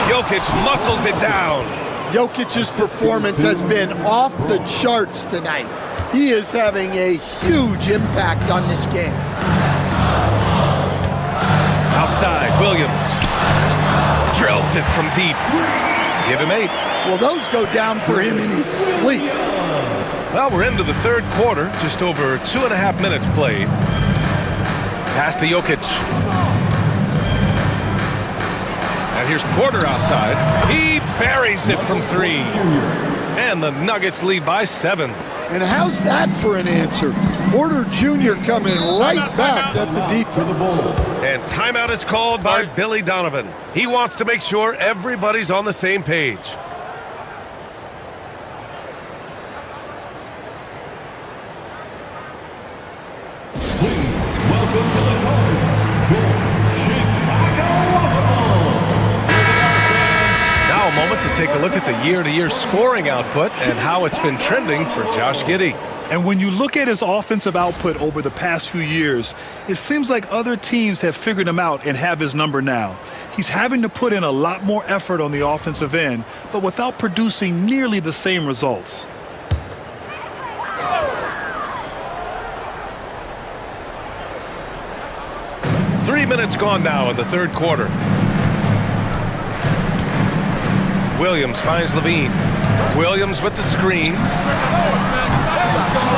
Jokic muscles it down. Jokic's performance has been off the charts tonight. He is having a huge impact on this game. Outside, Williams. Drills it from deep. Give him 8. Well, those go down for him in his sleep. Well, we're into the third quarter. Just over 2.5 minutes played. Pass to Jokic. And here's Porter outside. He buries it from 3. And the Nuggets lead by 7. And how's that for an answer? Porter Jr. coming right back at the defense. And timeout is called by Billy Donovan. He wants to make sure everybody's on the same page. Now a moment to take a look at the year-to-year scoring output and how it's been trending for Josh Giddey. And when you look at his offensive output over the past few years, it seems like other teams have figured him out and have his number now. He's having to put in a lot more effort on the offensive end, but without producing nearly the same results. Three minutes gone now in the third quarter. Williams finds Levine. Williams with the screen.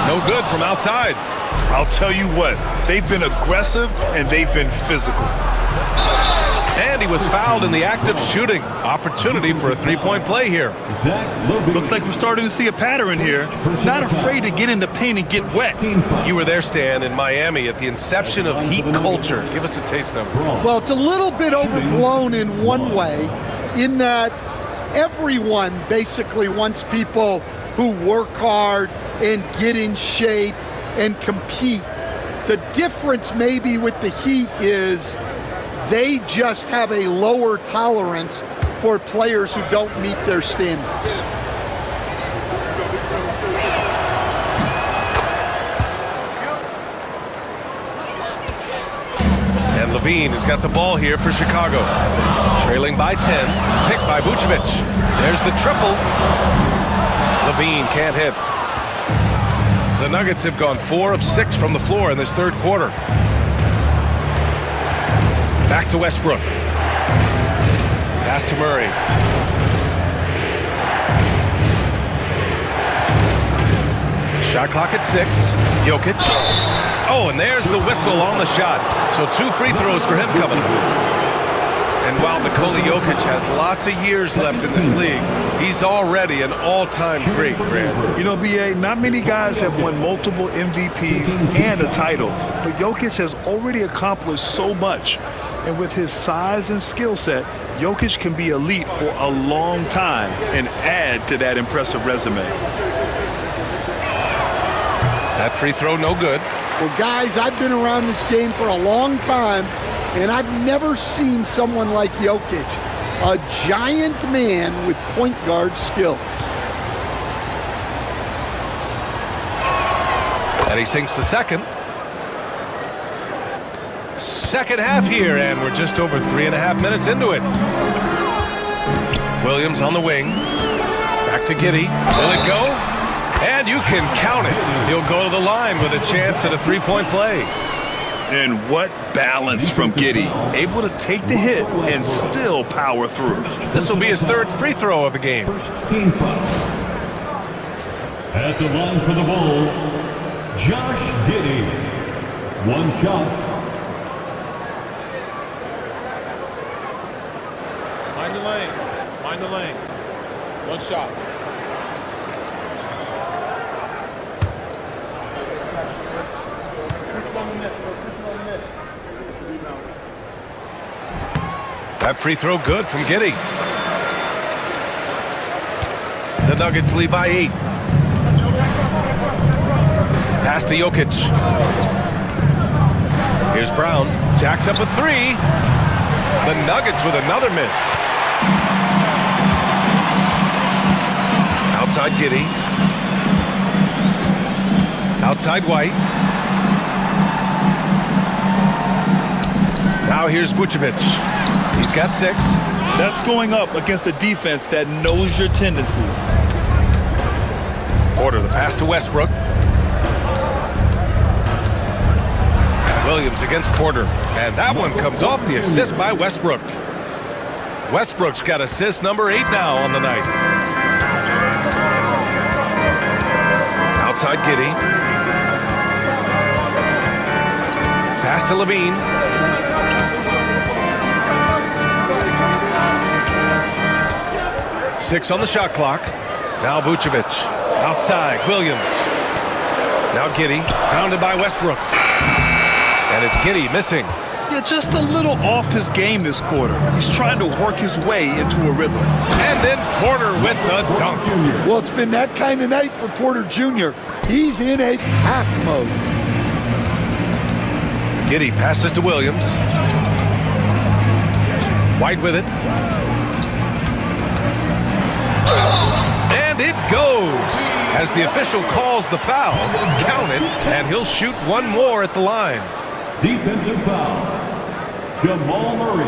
No good from outside. I'll tell you what, they've been aggressive and they've been physical. And he was fouled in the act of shooting. Opportunity for a three-point play here. Looks like we're starting to see a pattern here. Not afraid to get in the paint and get wet. You were there, Stan, in Miami at the inception of heat culture. Give us a taste of it. Well, it's a little bit overblown in one way, in that everyone basically wants people who work hard, and get in shape and compete. The difference maybe with the Heat is they just have a lower tolerance for players who don't meet their standards. And Levine has got the ball here for Chicago. Trailing by 10, picked by Vucevic. There's the triple. Levine can't hit. The Nuggets have gone 4 of 6 from the floor in this third quarter. Back to Westbrook. Pass to Murray. Shot clock at 6. Jokic. Oh, and there's the whistle on the shot. So 2 free throws for him coming up. And while Nikola Jokic has lots of years left in this league, he's already an all-time great, Grant. You know, B.A., not many guys have won multiple MVPs and a title, but Jokic has already accomplished so much. And with his size and skill set, Jokic can be elite for a long time and add to that impressive resume. That free throw, no good. Well, guys, I've been around this game for a long time, and I've never seen someone like Jokic, a giant man with point guard skills. And he sinks the second. Second half here, and we're just over 3.5 minutes into it. Williams on the wing. Back to Giddey. Will it go? And you can count it. He'll go to the line with a chance at a three-point play. And what balance from Giddey. Able to take the hit and still power through. This will be his third free throw of the game. First team foul. At the line for the Bulls, Josh Giddey. One shot. Mind the lanes. Mind the lanes. One shot. That free throw good from Giddey. The Nuggets lead by 8. Pass to Jokic. Here's Brown. Jacks up a 3. The Nuggets with another miss. Outside Giddey. Outside White. Now here's Vucevic. He's got 6. That's going up against a defense that knows your tendencies. Porter, the pass to Westbrook. Williams against Porter. And that one comes off the assist by Westbrook. Westbrook's got assist number 8 now on the night. Outside Giddey. Pass to Levine. Six on the shot clock. Now Vucevic. Outside, Williams. Now Giddey. Pounded by Westbrook. And it's Giddey missing. Yeah, just a little off his game this quarter. He's trying to work his way into a rhythm. And then Porter with the dunk. Well, it's been that kind of night for Porter Jr. He's in attack mode. Giddey passes to Williams. White with it. And it goes as the official calls the foul. Count it, and he'll shoot one more at the line. Defensive foul. Jamal Murray.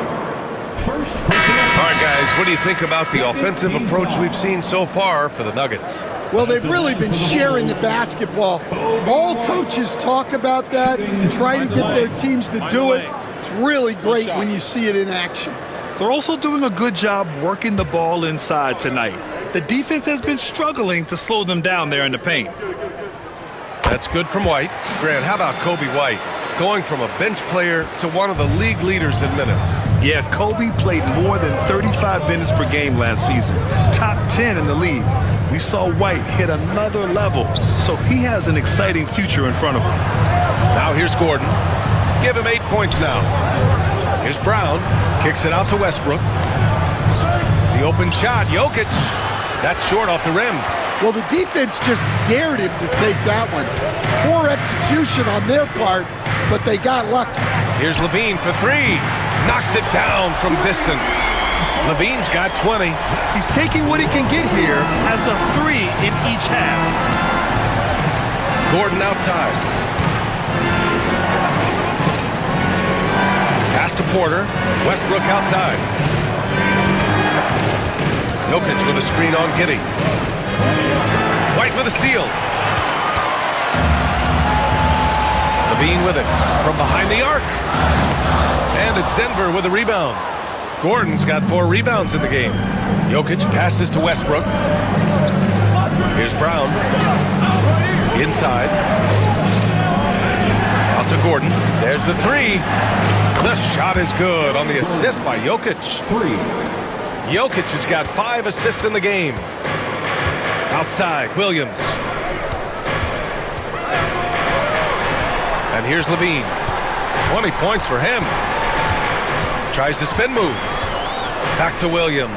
First personal. All right, guys, what do you think about the offensive approach we've seen so far for the Nuggets? Well, they've really been sharing the basketball. All coaches talk about that, try to get their teams to do it. It's really great when you see it in action. They're also doing a good job working the ball inside tonight. The defense has been struggling to slow them down there in the paint. That's good from White. Grant, how about Kobe White? Going from a bench player to one of the league leaders in minutes. Yeah, Kobe played more than 35 minutes per game last season. Top 10 in the league. We saw White hit another level, so he has an exciting future in front of him. Now here's Gordon. Give him 8 points now. Here's Brown. Kicks it out to Westbrook. The open shot, Jokic. That's short off the rim. Well, the defense just dared him to take that one. Poor execution on their part, but they got lucky. Here's Levine for three. Knocks it down from distance. Levine's got 20. He's taking what he can get here as a 3 in each half. Gordon outside. Pass to Porter. Westbrook outside. Jokic with a screen on Giddey. White with a steal. Levine with it from behind the arc. And it's Denver with a rebound. Gordon's got 4 rebounds in the game. Jokic passes to Westbrook. Here's Brown. Inside. Out to Gordon. There's the 3. The shot is good on the assist by Jokic. 3. Jokic has got 5 assists in the game. Outside, Williams. And here's Levine. 20 points for him. Tries the spin move. Back to Williams.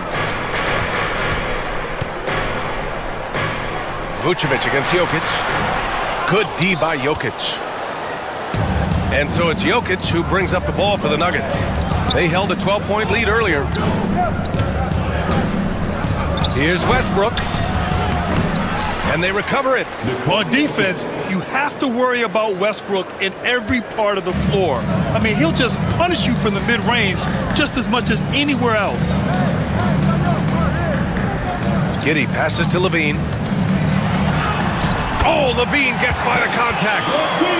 Vucevic against Jokic. Good D by Jokic. And so it's Jokic who brings up the ball for the Nuggets. They held a 12-point lead earlier. Here's Westbrook. And they recover it. On defense, you have to worry about Westbrook in every part of the floor. I mean, he'll just punish you from the mid-range just as much as anywhere else. Giddey passes to Levine. Oh, Levine gets by the contact.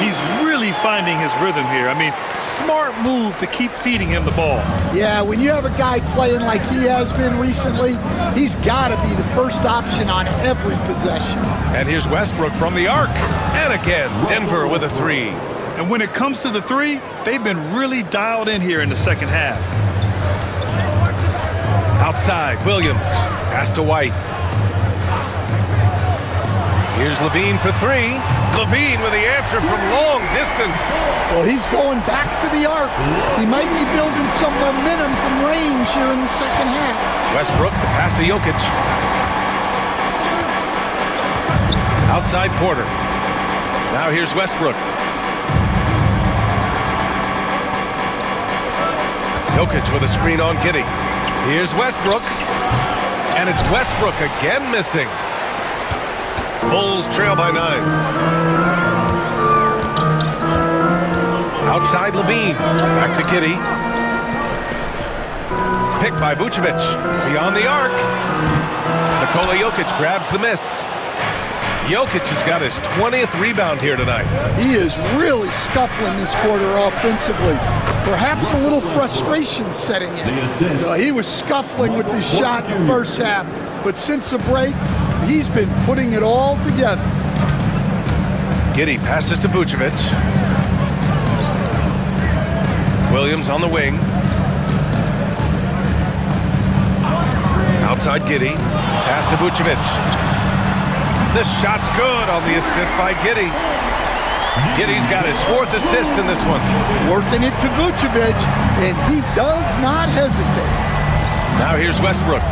He's really finding his rhythm here. I mean, smart move to keep feeding him the ball. Yeah, when you have a guy playing like he has been recently, he's got to be the first option on every possession. And here's Westbrook from the arc. And again, Denver with a 3. And when it comes to the 3, they've been really dialed in here in the second half. Outside, Williams. Pass to White. Here's Levine for 3. Levine with the answer from long distance. Well, he's going back to the arc. He might be building some momentum from range here in the second half. Westbrook, the pass to Jokic. Outside Porter. Now here's Westbrook. Jokic with a screen on Giddey. Here's Westbrook. And it's Westbrook again missing. Bulls trail by 9. Outside Levine. Back to Giddey. Picked by Vucevic. Beyond the arc. Nikola Jokic grabs the miss. Jokic has got his 20th rebound here tonight. He is really scuffling this quarter offensively. Perhaps a little frustration setting in. He was scuffling with this shot in the first half, but since the break, he's been putting it all together. Giddey passes to Vucevic. Williams on the wing. Outside Giddey. Pass to Vucevic. The shot's good on the assist by Giddey. Giddey's got his 4th assist in this one. Working it to Vucevic, and he does not hesitate. Now here's Westbrook.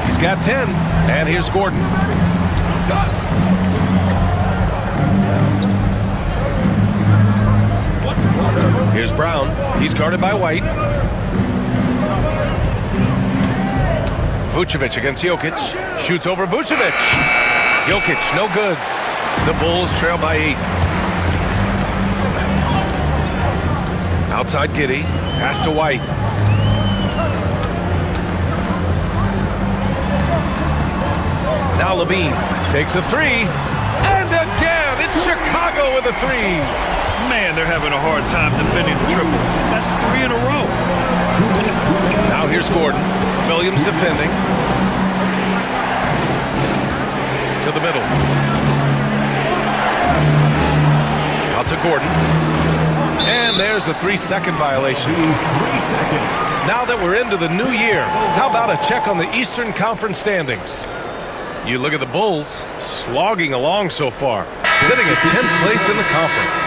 He's got 10, and here's Gordon. Here's Brown. He's guarded by White. Vucevic against Jokic. Shoots over Vucevic. Jokic, no good. The Bulls trail by 8. Outside Giddey. Pass to White. Now Levine takes a 3. And again, it's Chicago with a 3. Man, they're having a hard time defending the triple. That's 3 in a row. Now here's Gordon. Williams defending. To the middle. Out to Gordon. And there's a 3-second violation. Now that we're into the new year, how about a check on the Eastern Conference standings? You look at the Bulls slogging along so far, sitting at 10th place in the conference.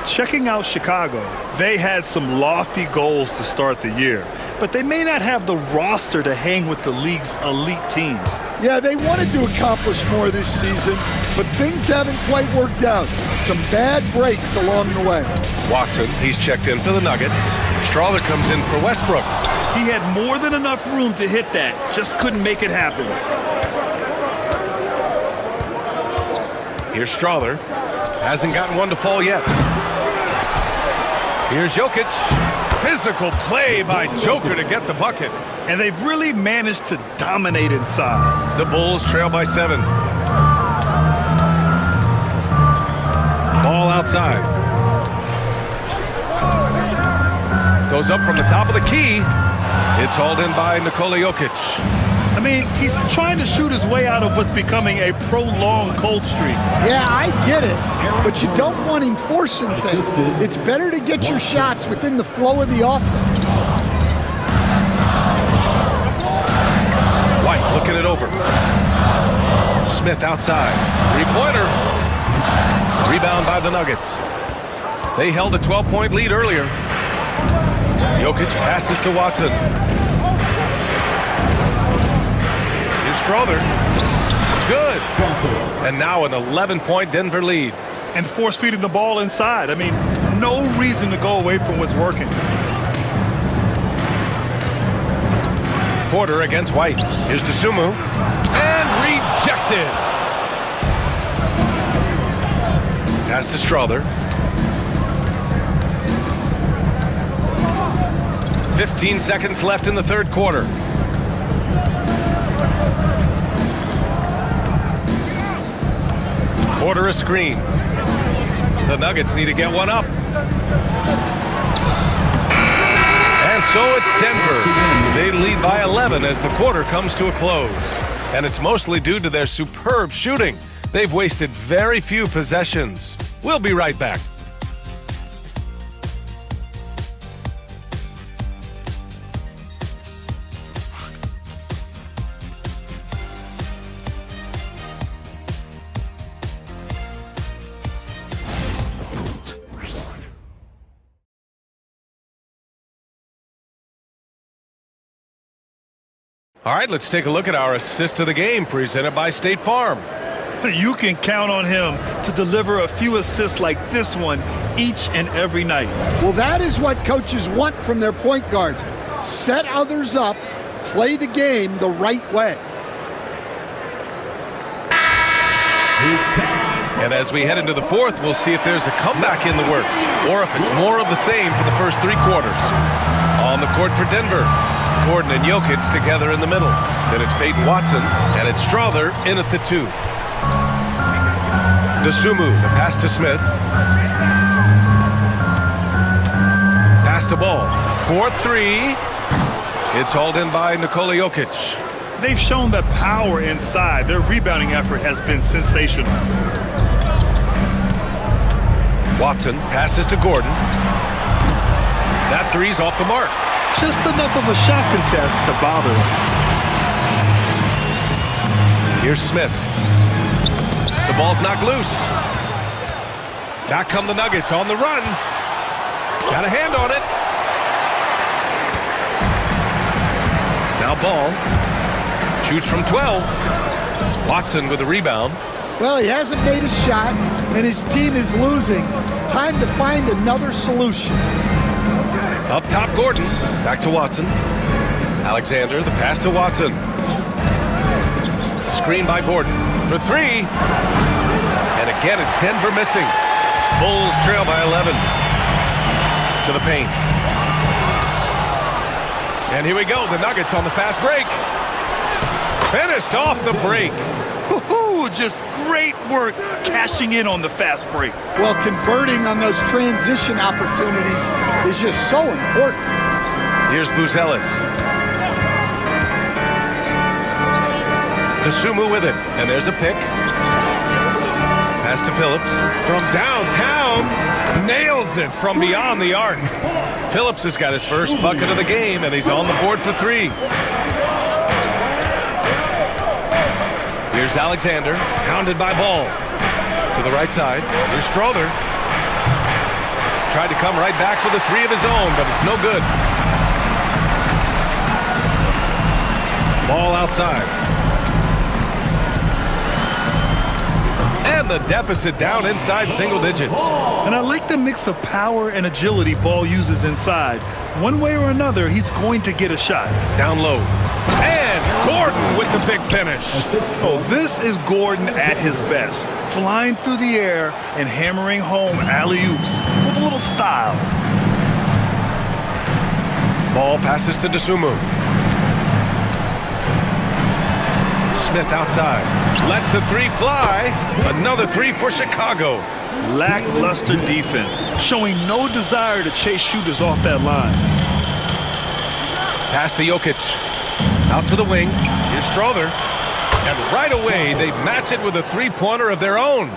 Checking out Chicago, they had some lofty goals to start the year, but they may not have the roster to hang with the league's elite teams. Yeah, they wanted to accomplish more this season, but things haven't quite worked out. Some bad breaks along the way. Watson, he's checked in for the Nuggets. Strawther comes in for Westbrook. He had more than enough room to hit that, just couldn't make it happen. Here's Strawther. Hasn't gotten one to fall yet. Here's Jokic. Physical play by Joker to get the bucket. And they've really managed to dominate inside. The Bulls trail by 7. Ball outside. Goes up from the top of the key. It's hauled in by Nikola Jokic. I mean, he's trying to shoot his way out of what's becoming a prolonged cold streak. Yeah, I get it, but you don't want him forcing things. It's better to get your shots within the flow of the offense. White looking it over. Smith outside. Three-pointer. Rebound by the Nuggets. They held a 12-point lead earlier. Jokic passes to Watson. Strawther. It's good. And now an 11-point Denver lead. And force-feeding the ball inside. I mean, no reason to go away from what's working. Porter against White. Here's DeSumo. And rejected. Pass to Strawther. 15 seconds left in the third quarter. Porter a screen. The Nuggets need to get one up. And so it's Denver. They lead by 11 as the quarter comes to a close. And it's mostly due to their superb shooting. They've wasted very few possessions. We'll be right back. All right, let's take a look at our assist of the game presented by State Farm. You can count on him to deliver a few assists like this one each and every night. Well, that is what coaches want from their point guards. Set others up, play the game the right way. And as we head into the fourth, we'll see if there's a comeback in the works or if it's more of the same for the first 3 quarters. On the court for Denver, Gordon and Jokic together in the middle. Then it's Peyton Watson, and it's Strawther in at the 2. DeSumo, the pass to Smith. Pass to Ball. 4-3. It's hauled in by Nikola Jokic. They've shown that power inside. Their rebounding effort has been sensational. Watson passes to Gordon. That 3's off the mark. Just enough of a shot contest to bother them. Here's Smith. The ball's knocked loose. Back come the Nuggets on the run. Got a hand on it. Now Ball. Shoots from 12. Watson with a rebound. Well, he hasn't made a shot, and his team is losing. Time to find another solution. Up top, Gordon. Back to Watson. Alexander, the pass to Watson. Screen by Gordon for 3. And again, it's Denver missing. Bulls trail by 11. To the paint. And here we go, the Nuggets on the fast break. Finished off the break. Woo-hoo, just great work cashing in on the fast break. Well, converting on those transition opportunities is just so important. Here's Buzelis. DeSumo with it, and there's a pick. Pass to Phillips from downtown. Nails it from beyond the arc. Phillips has got his first bucket of the game, and he's on the board for 3. Here's Alexander, hounded by Ball. To the right side, here's Strawther. Tried to come right back with a three of his own, but it's no good. Ball outside. And the deficit down inside single digits. And I like the mix of power and agility Ball uses inside. One way or another, he's going to get a shot. Down low. And Gordon with the big finish. Oh, this is Gordon at his best. Flying through the air and hammering home alley-oops with a little style. Ball passes to Dosunmu. Smith outside. Lets the three fly. Another three for Chicago. Lackluster defense, showing no desire to chase shooters off that line. Pass to Jokic. Out to the wing. Here's Strother. And right away, they match it with a three-pointer of their own.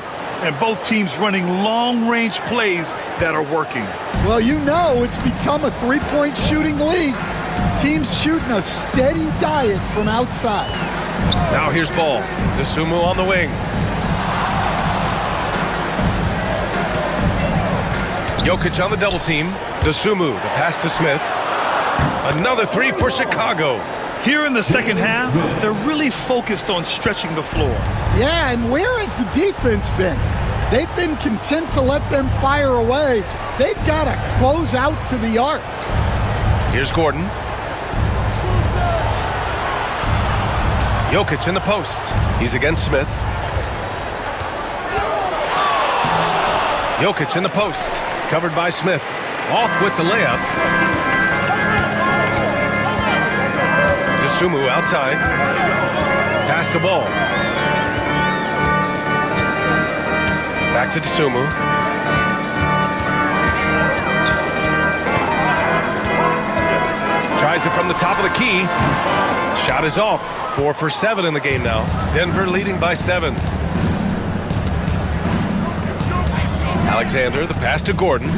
And both teams running long-range plays that are working. Well, you know it's become a three-point shooting league. Teams shooting a steady diet from outside. Now here's Ball. Dosunmu on the wing. Jokic on the double team. Dosunmu, the pass to Smith. Another three for Chicago. Here in the second half, they're really focused on stretching the floor. Yeah, and where has the defense been? They've been content to let them fire away. They've got to close out to the arc. Here's Gordon. Jokic in the post. He's against Smith. Jokic in the post. Covered by Smith. Off with the layup. Dosunmu outside. Pass to Ball. Back to Dosunmu. Tries it from the top of the key. Shot is off. 4 for 7 in the game now. Denver leading by 7. Alexander, the pass to Gordon.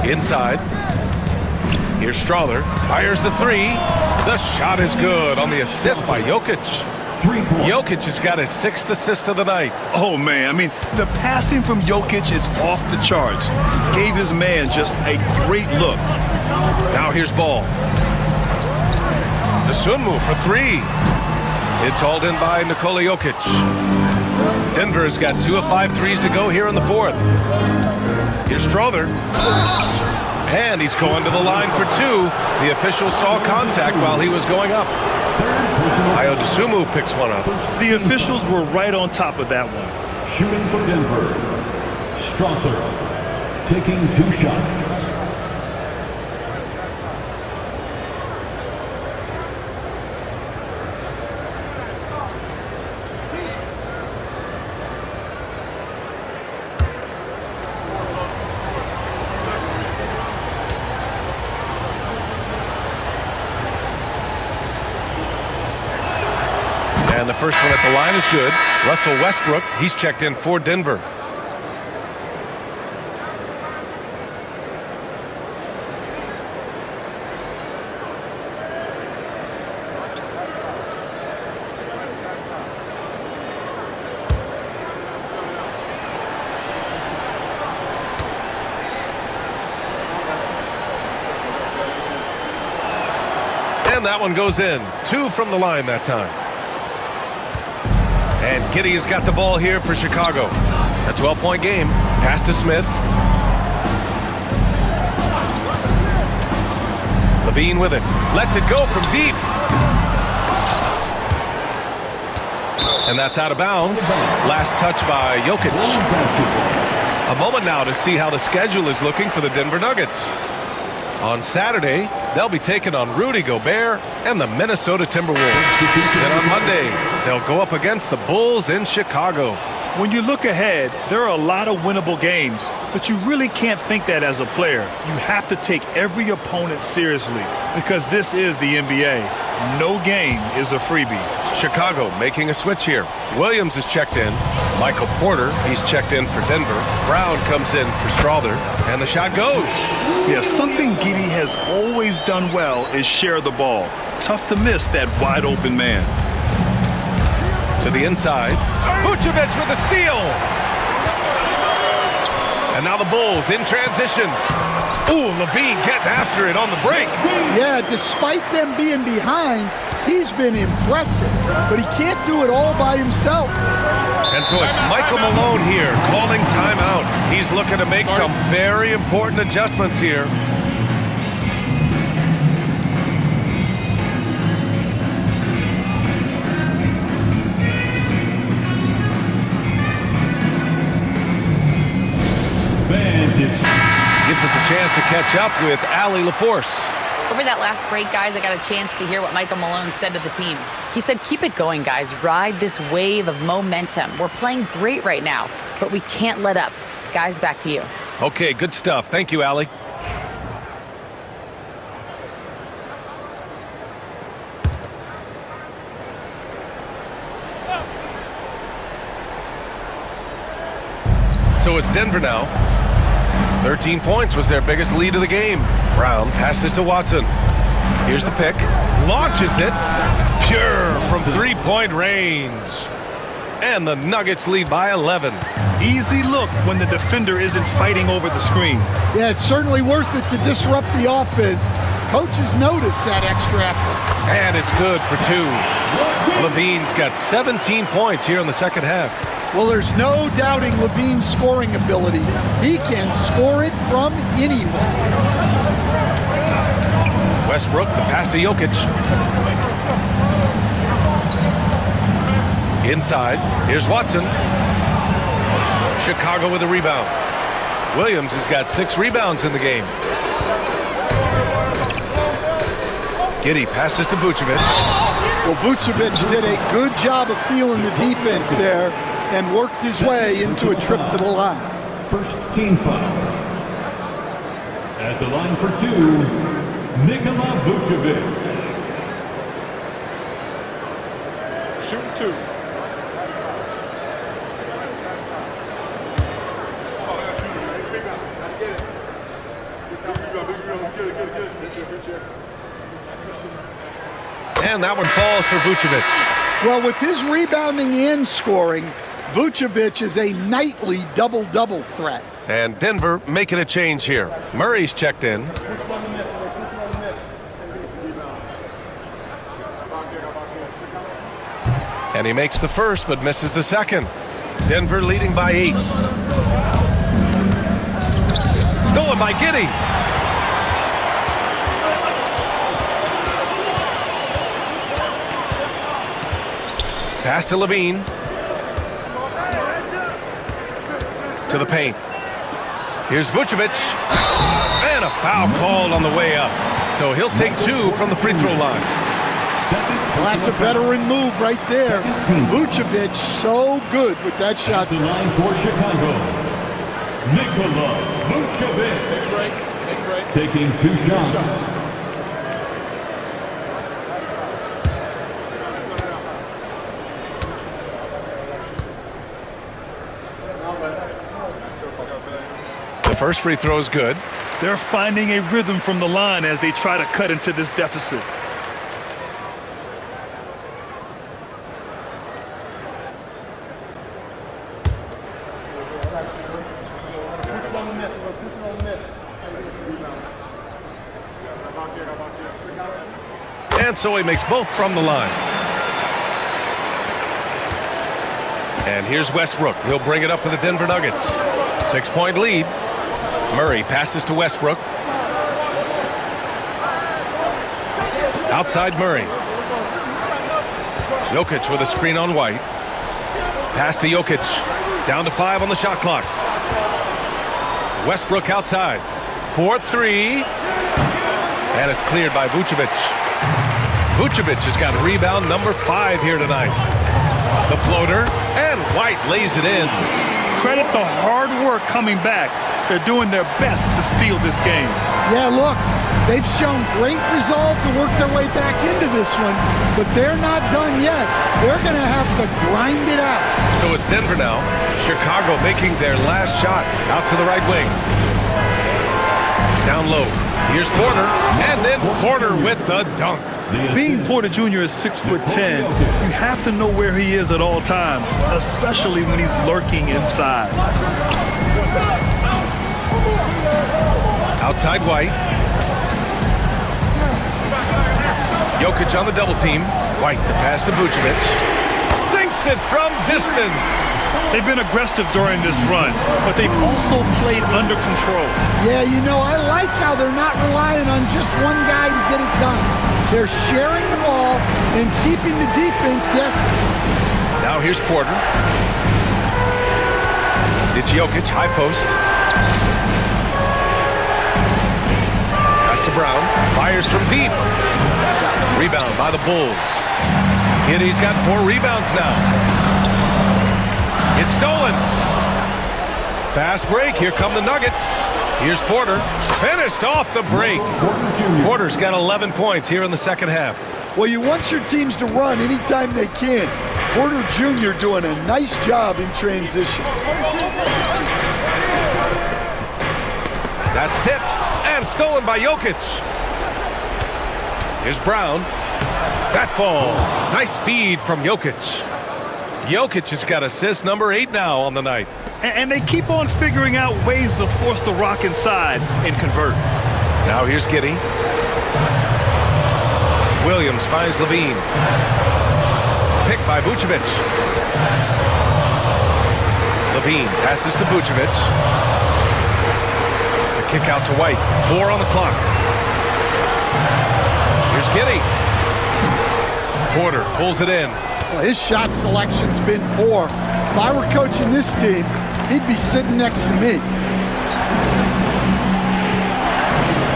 Inside. Here's Strother. Fires the three. The shot is good on the assist by Jokic. Jokic has got his 6th assist of the night. Oh, man. I mean, the passing from Jokic is off the charts. Gave his man just a great look. Now here's Ball. Dosunmu for three. It's hauled in by Nikola Jokic. Denver's got 2 of 5 threes to go here in the 4th. Here's Strother. And he's going to the line for 2. The official saw contact while he was going up. Ayo Dosunmu picks one up. The officials were right on top of that one. Shooting for Denver. Strother taking 2 shots. And the first one at the line is good. Russell Westbrook, he's checked in for Denver. And that one goes in. 2 from the line that time. And Giddey has got the ball here for Chicago. A 12-point game. Pass to Smith. Levine with it. Lets it go from deep. And that's out of bounds. Last touch by Jokic. A moment now to see how the schedule is looking for the Denver Nuggets. On Saturday, they'll be taking on Rudy Gobert and the Minnesota Timberwolves. Then on Monday, they'll go up against the Bulls in Chicago. When you look ahead, there are a lot of winnable games, but you really can't think that as a player. You have to take every opponent seriously because this is the NBA. No game is a freebie. Chicago making a switch here. Williams is checked in. Michael Porter, he's checked in for Denver. Brown comes in for Strother, and the shot goes. Yeah, something Giddey has always done well is share the ball. Tough to miss that wide open man. To the inside. Vucevic with a steal. And now the Bulls in transition. Ooh, Levine getting after it on the break. Yeah, despite them being behind, he's been impressive, but he can't do it all by himself. And so it's Michael Malone here calling timeout. He's looking to make some very important adjustments here. Gives us a chance to catch up with Allie LaForce. Over that last break, guys, I got a chance to hear what Michael Malone said to the team. He said, keep it going, guys. Ride this wave of momentum. We're playing great right now, but we can't let up. Guys, back to you. Okay, good stuff. Thank you, Allie. So it's Denver now. 13 points was their biggest lead of the game. Brown passes to Watson. Here's the pick. Launches it. Pure from three-point range. And the Nuggets lead by 11. Easy look when the defender isn't fighting over the screen. Yeah, it's certainly worth it to disrupt the offense. Coaches notice that extra effort. And it's good for two. Levine's got 17 points here in the second half. Well, there's no doubting Levine's scoring ability. He can score it from anywhere. Westbrook, the pass to Jokic. Inside, here's Watson. Chicago with a rebound. Williams has got 6 rebounds in the game. Giddey passes to Vucevic. Well, Vucevic did a good job of feeling the defense there and worked his way into a trip to the line. First team foul. At the line for 2, Nikola Vucevic. Shooting 2. And that one falls for Vucevic. Well, with his rebounding and scoring, Vucevic is a nightly double-double threat. And Denver making a change here. Murray's checked in. And he makes the first but misses the second. Denver leading by 8. Stolen by Giddey. Pass to Levine. To the paint. Here's Vucevic. And a foul called on the way up. So he'll take 2 from the free throw line. Well, that's a veteran move right there. Vucevic so good with that shot. At the line for Chicago, Nikola Vucevic. Taking 2 shots. The first free throw is good. They're finding a rhythm from the line as they try to cut into this deficit. And so he makes both from the line. And here's Westbrook. He'll bring it up for the Denver Nuggets. 6-point lead. Murray passes to Westbrook. Outside Murray. Jokic with a screen on White. Pass to Jokic. Down to 5 on the shot clock. Westbrook outside. 4-3. And it's cleared by Vucevic. Vucevic has got rebound number 5 here tonight. The floater, and White lays it in. Credit the hard work coming back. They're doing their best to steal this game. Yeah, look, they've shown great resolve to work their way back into this one, but they're not done yet. They're going to have to grind it out. So it's Denver now. Chicago making their last shot out to the right wing. Down low. Here's Porter, and then Porter with the dunk. Being Porter Jr. is 6'10", you have to know where he is at all times, especially when he's lurking inside. Outside White. Jokic on the double team. White, the pass to Vucevic. Sinks it from distance. They've been aggressive during this run, but they've also played under control. Yeah, you know, I like how they're not relying on just one guy to get it done. They're sharing the ball and keeping the defense guessing. Now here's Porter. It's Jokic, high post. Pass to Brown. Fires from deep. Rebound by the Bulls. Giddy's got 4 rebounds now. It's stolen. Fast break. Here come the Nuggets. Here's Porter. Finished off the break. Porter's got 11 points here in the second half. Well, you want your teams to run anytime they can. Porter Jr. doing a nice job in transition. That's tipped and stolen by Jokic. Here's Brown. That falls. Nice feed from Jokic. Jokic has got assist number 8 now on the night. And they keep on figuring out ways to force the rock inside and convert. Now here's Giddey. Williams finds Levine. Picked by Vucevic. Levine passes to Vucevic. The kick out to White. 4 on the clock. Here's Giddey. Porter pulls it in. Well, his shot selection's been poor. If I were coaching this team, he'd be sitting next to me.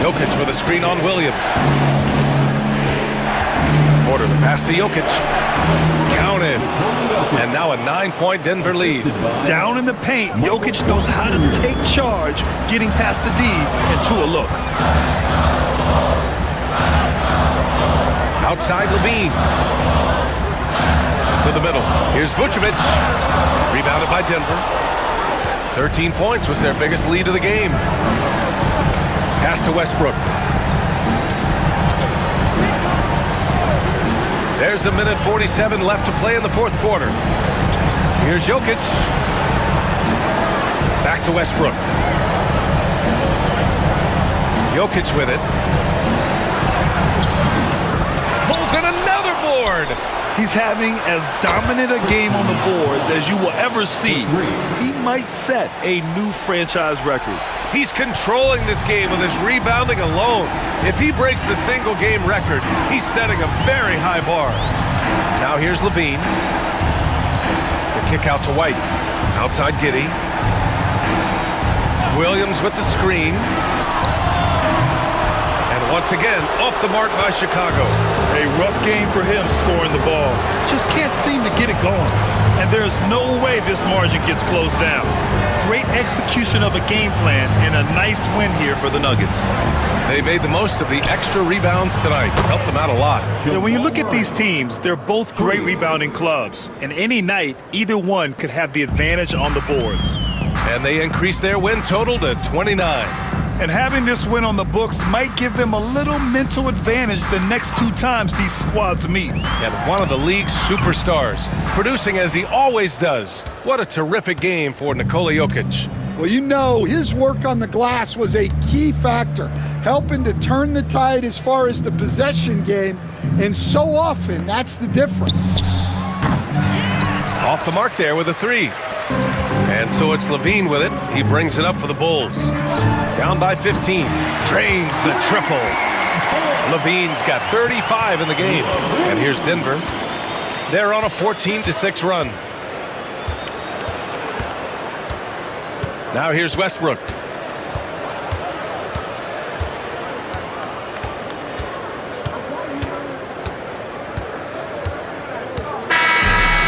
Jokic with a screen on Williams. Porter, the pass to Jokic. Counted. And now a 9-point Denver lead. Down in the paint, Jokic knows how to take charge, getting past the D and to a look. Outside Levine. To the middle. Here's Vucevic. Rebounded by Denver. 13 points was their biggest lead of the game. Pass to Westbrook. There's a minute 47 left to play in the fourth quarter. Here's Jokic. Back to Westbrook. Jokic with it. Pulls in another board. He's having as dominant a game on the boards as you will ever see. He might set a new franchise record. He's controlling this game with his rebounding alone. If he breaks the single-game record, he's setting a very high bar. Now here's Levine. The kick out to White. Outside Giddey. Williams with the screen. And once again, off the mark by Chicago. A rough game for him scoring the ball. Just can't seem to get it going. And there's no way this margin gets closed down. Great execution of a game plan and a nice win here for the Nuggets. They made the most of the extra rebounds tonight. Helped them out a lot. Yeah, when you look at these teams, they're both great rebounding clubs. And any night, either one could have the advantage on the boards. And they increased their win total to 29. And having this win on the books might give them a little mental advantage the next 2 times these squads meet. And one of the league's superstars, producing as he always does. What a terrific game for Nikola Jokic. Well, you know, his work on the glass was a key factor, helping to turn the tide as far as the possession game, and so often that's the difference. Off the mark there with a 3. And so it's Levine with it. He brings it up for the Bulls. Down by 15. Drains the triple. Levine's got 35 in the game. And here's Denver. They're on a 14-6 run. Now here's Westbrook.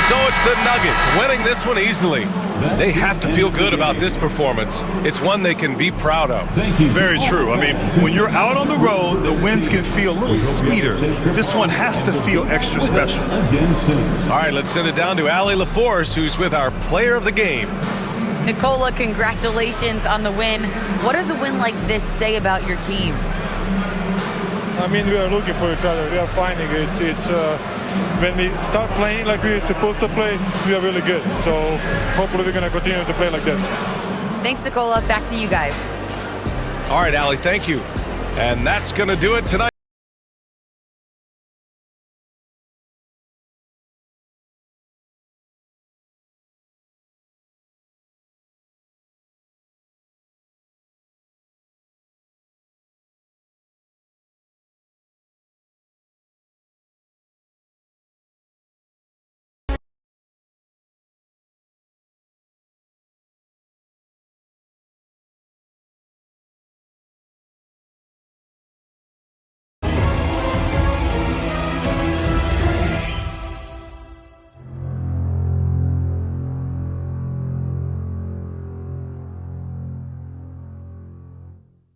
So it's the Nuggets winning this one easily. They have to feel good about this performance. It's one they can be proud of. Very true. I mean, when you're out on the road, the wins can feel a little sweeter. This one has to feel extra special. All right, let's send it down to Allie LaForce, who's with our player of the game. Nikola, congratulations on the win. What does a win like this say about your team? I mean, we are looking for each other. We are finding it. When we start playing like we're supposed to play, we are really good. So hopefully we're going to continue to play like this. Thanks, Nikola. Back to you guys. All right, Allie, thank you. And that's going to do it tonight.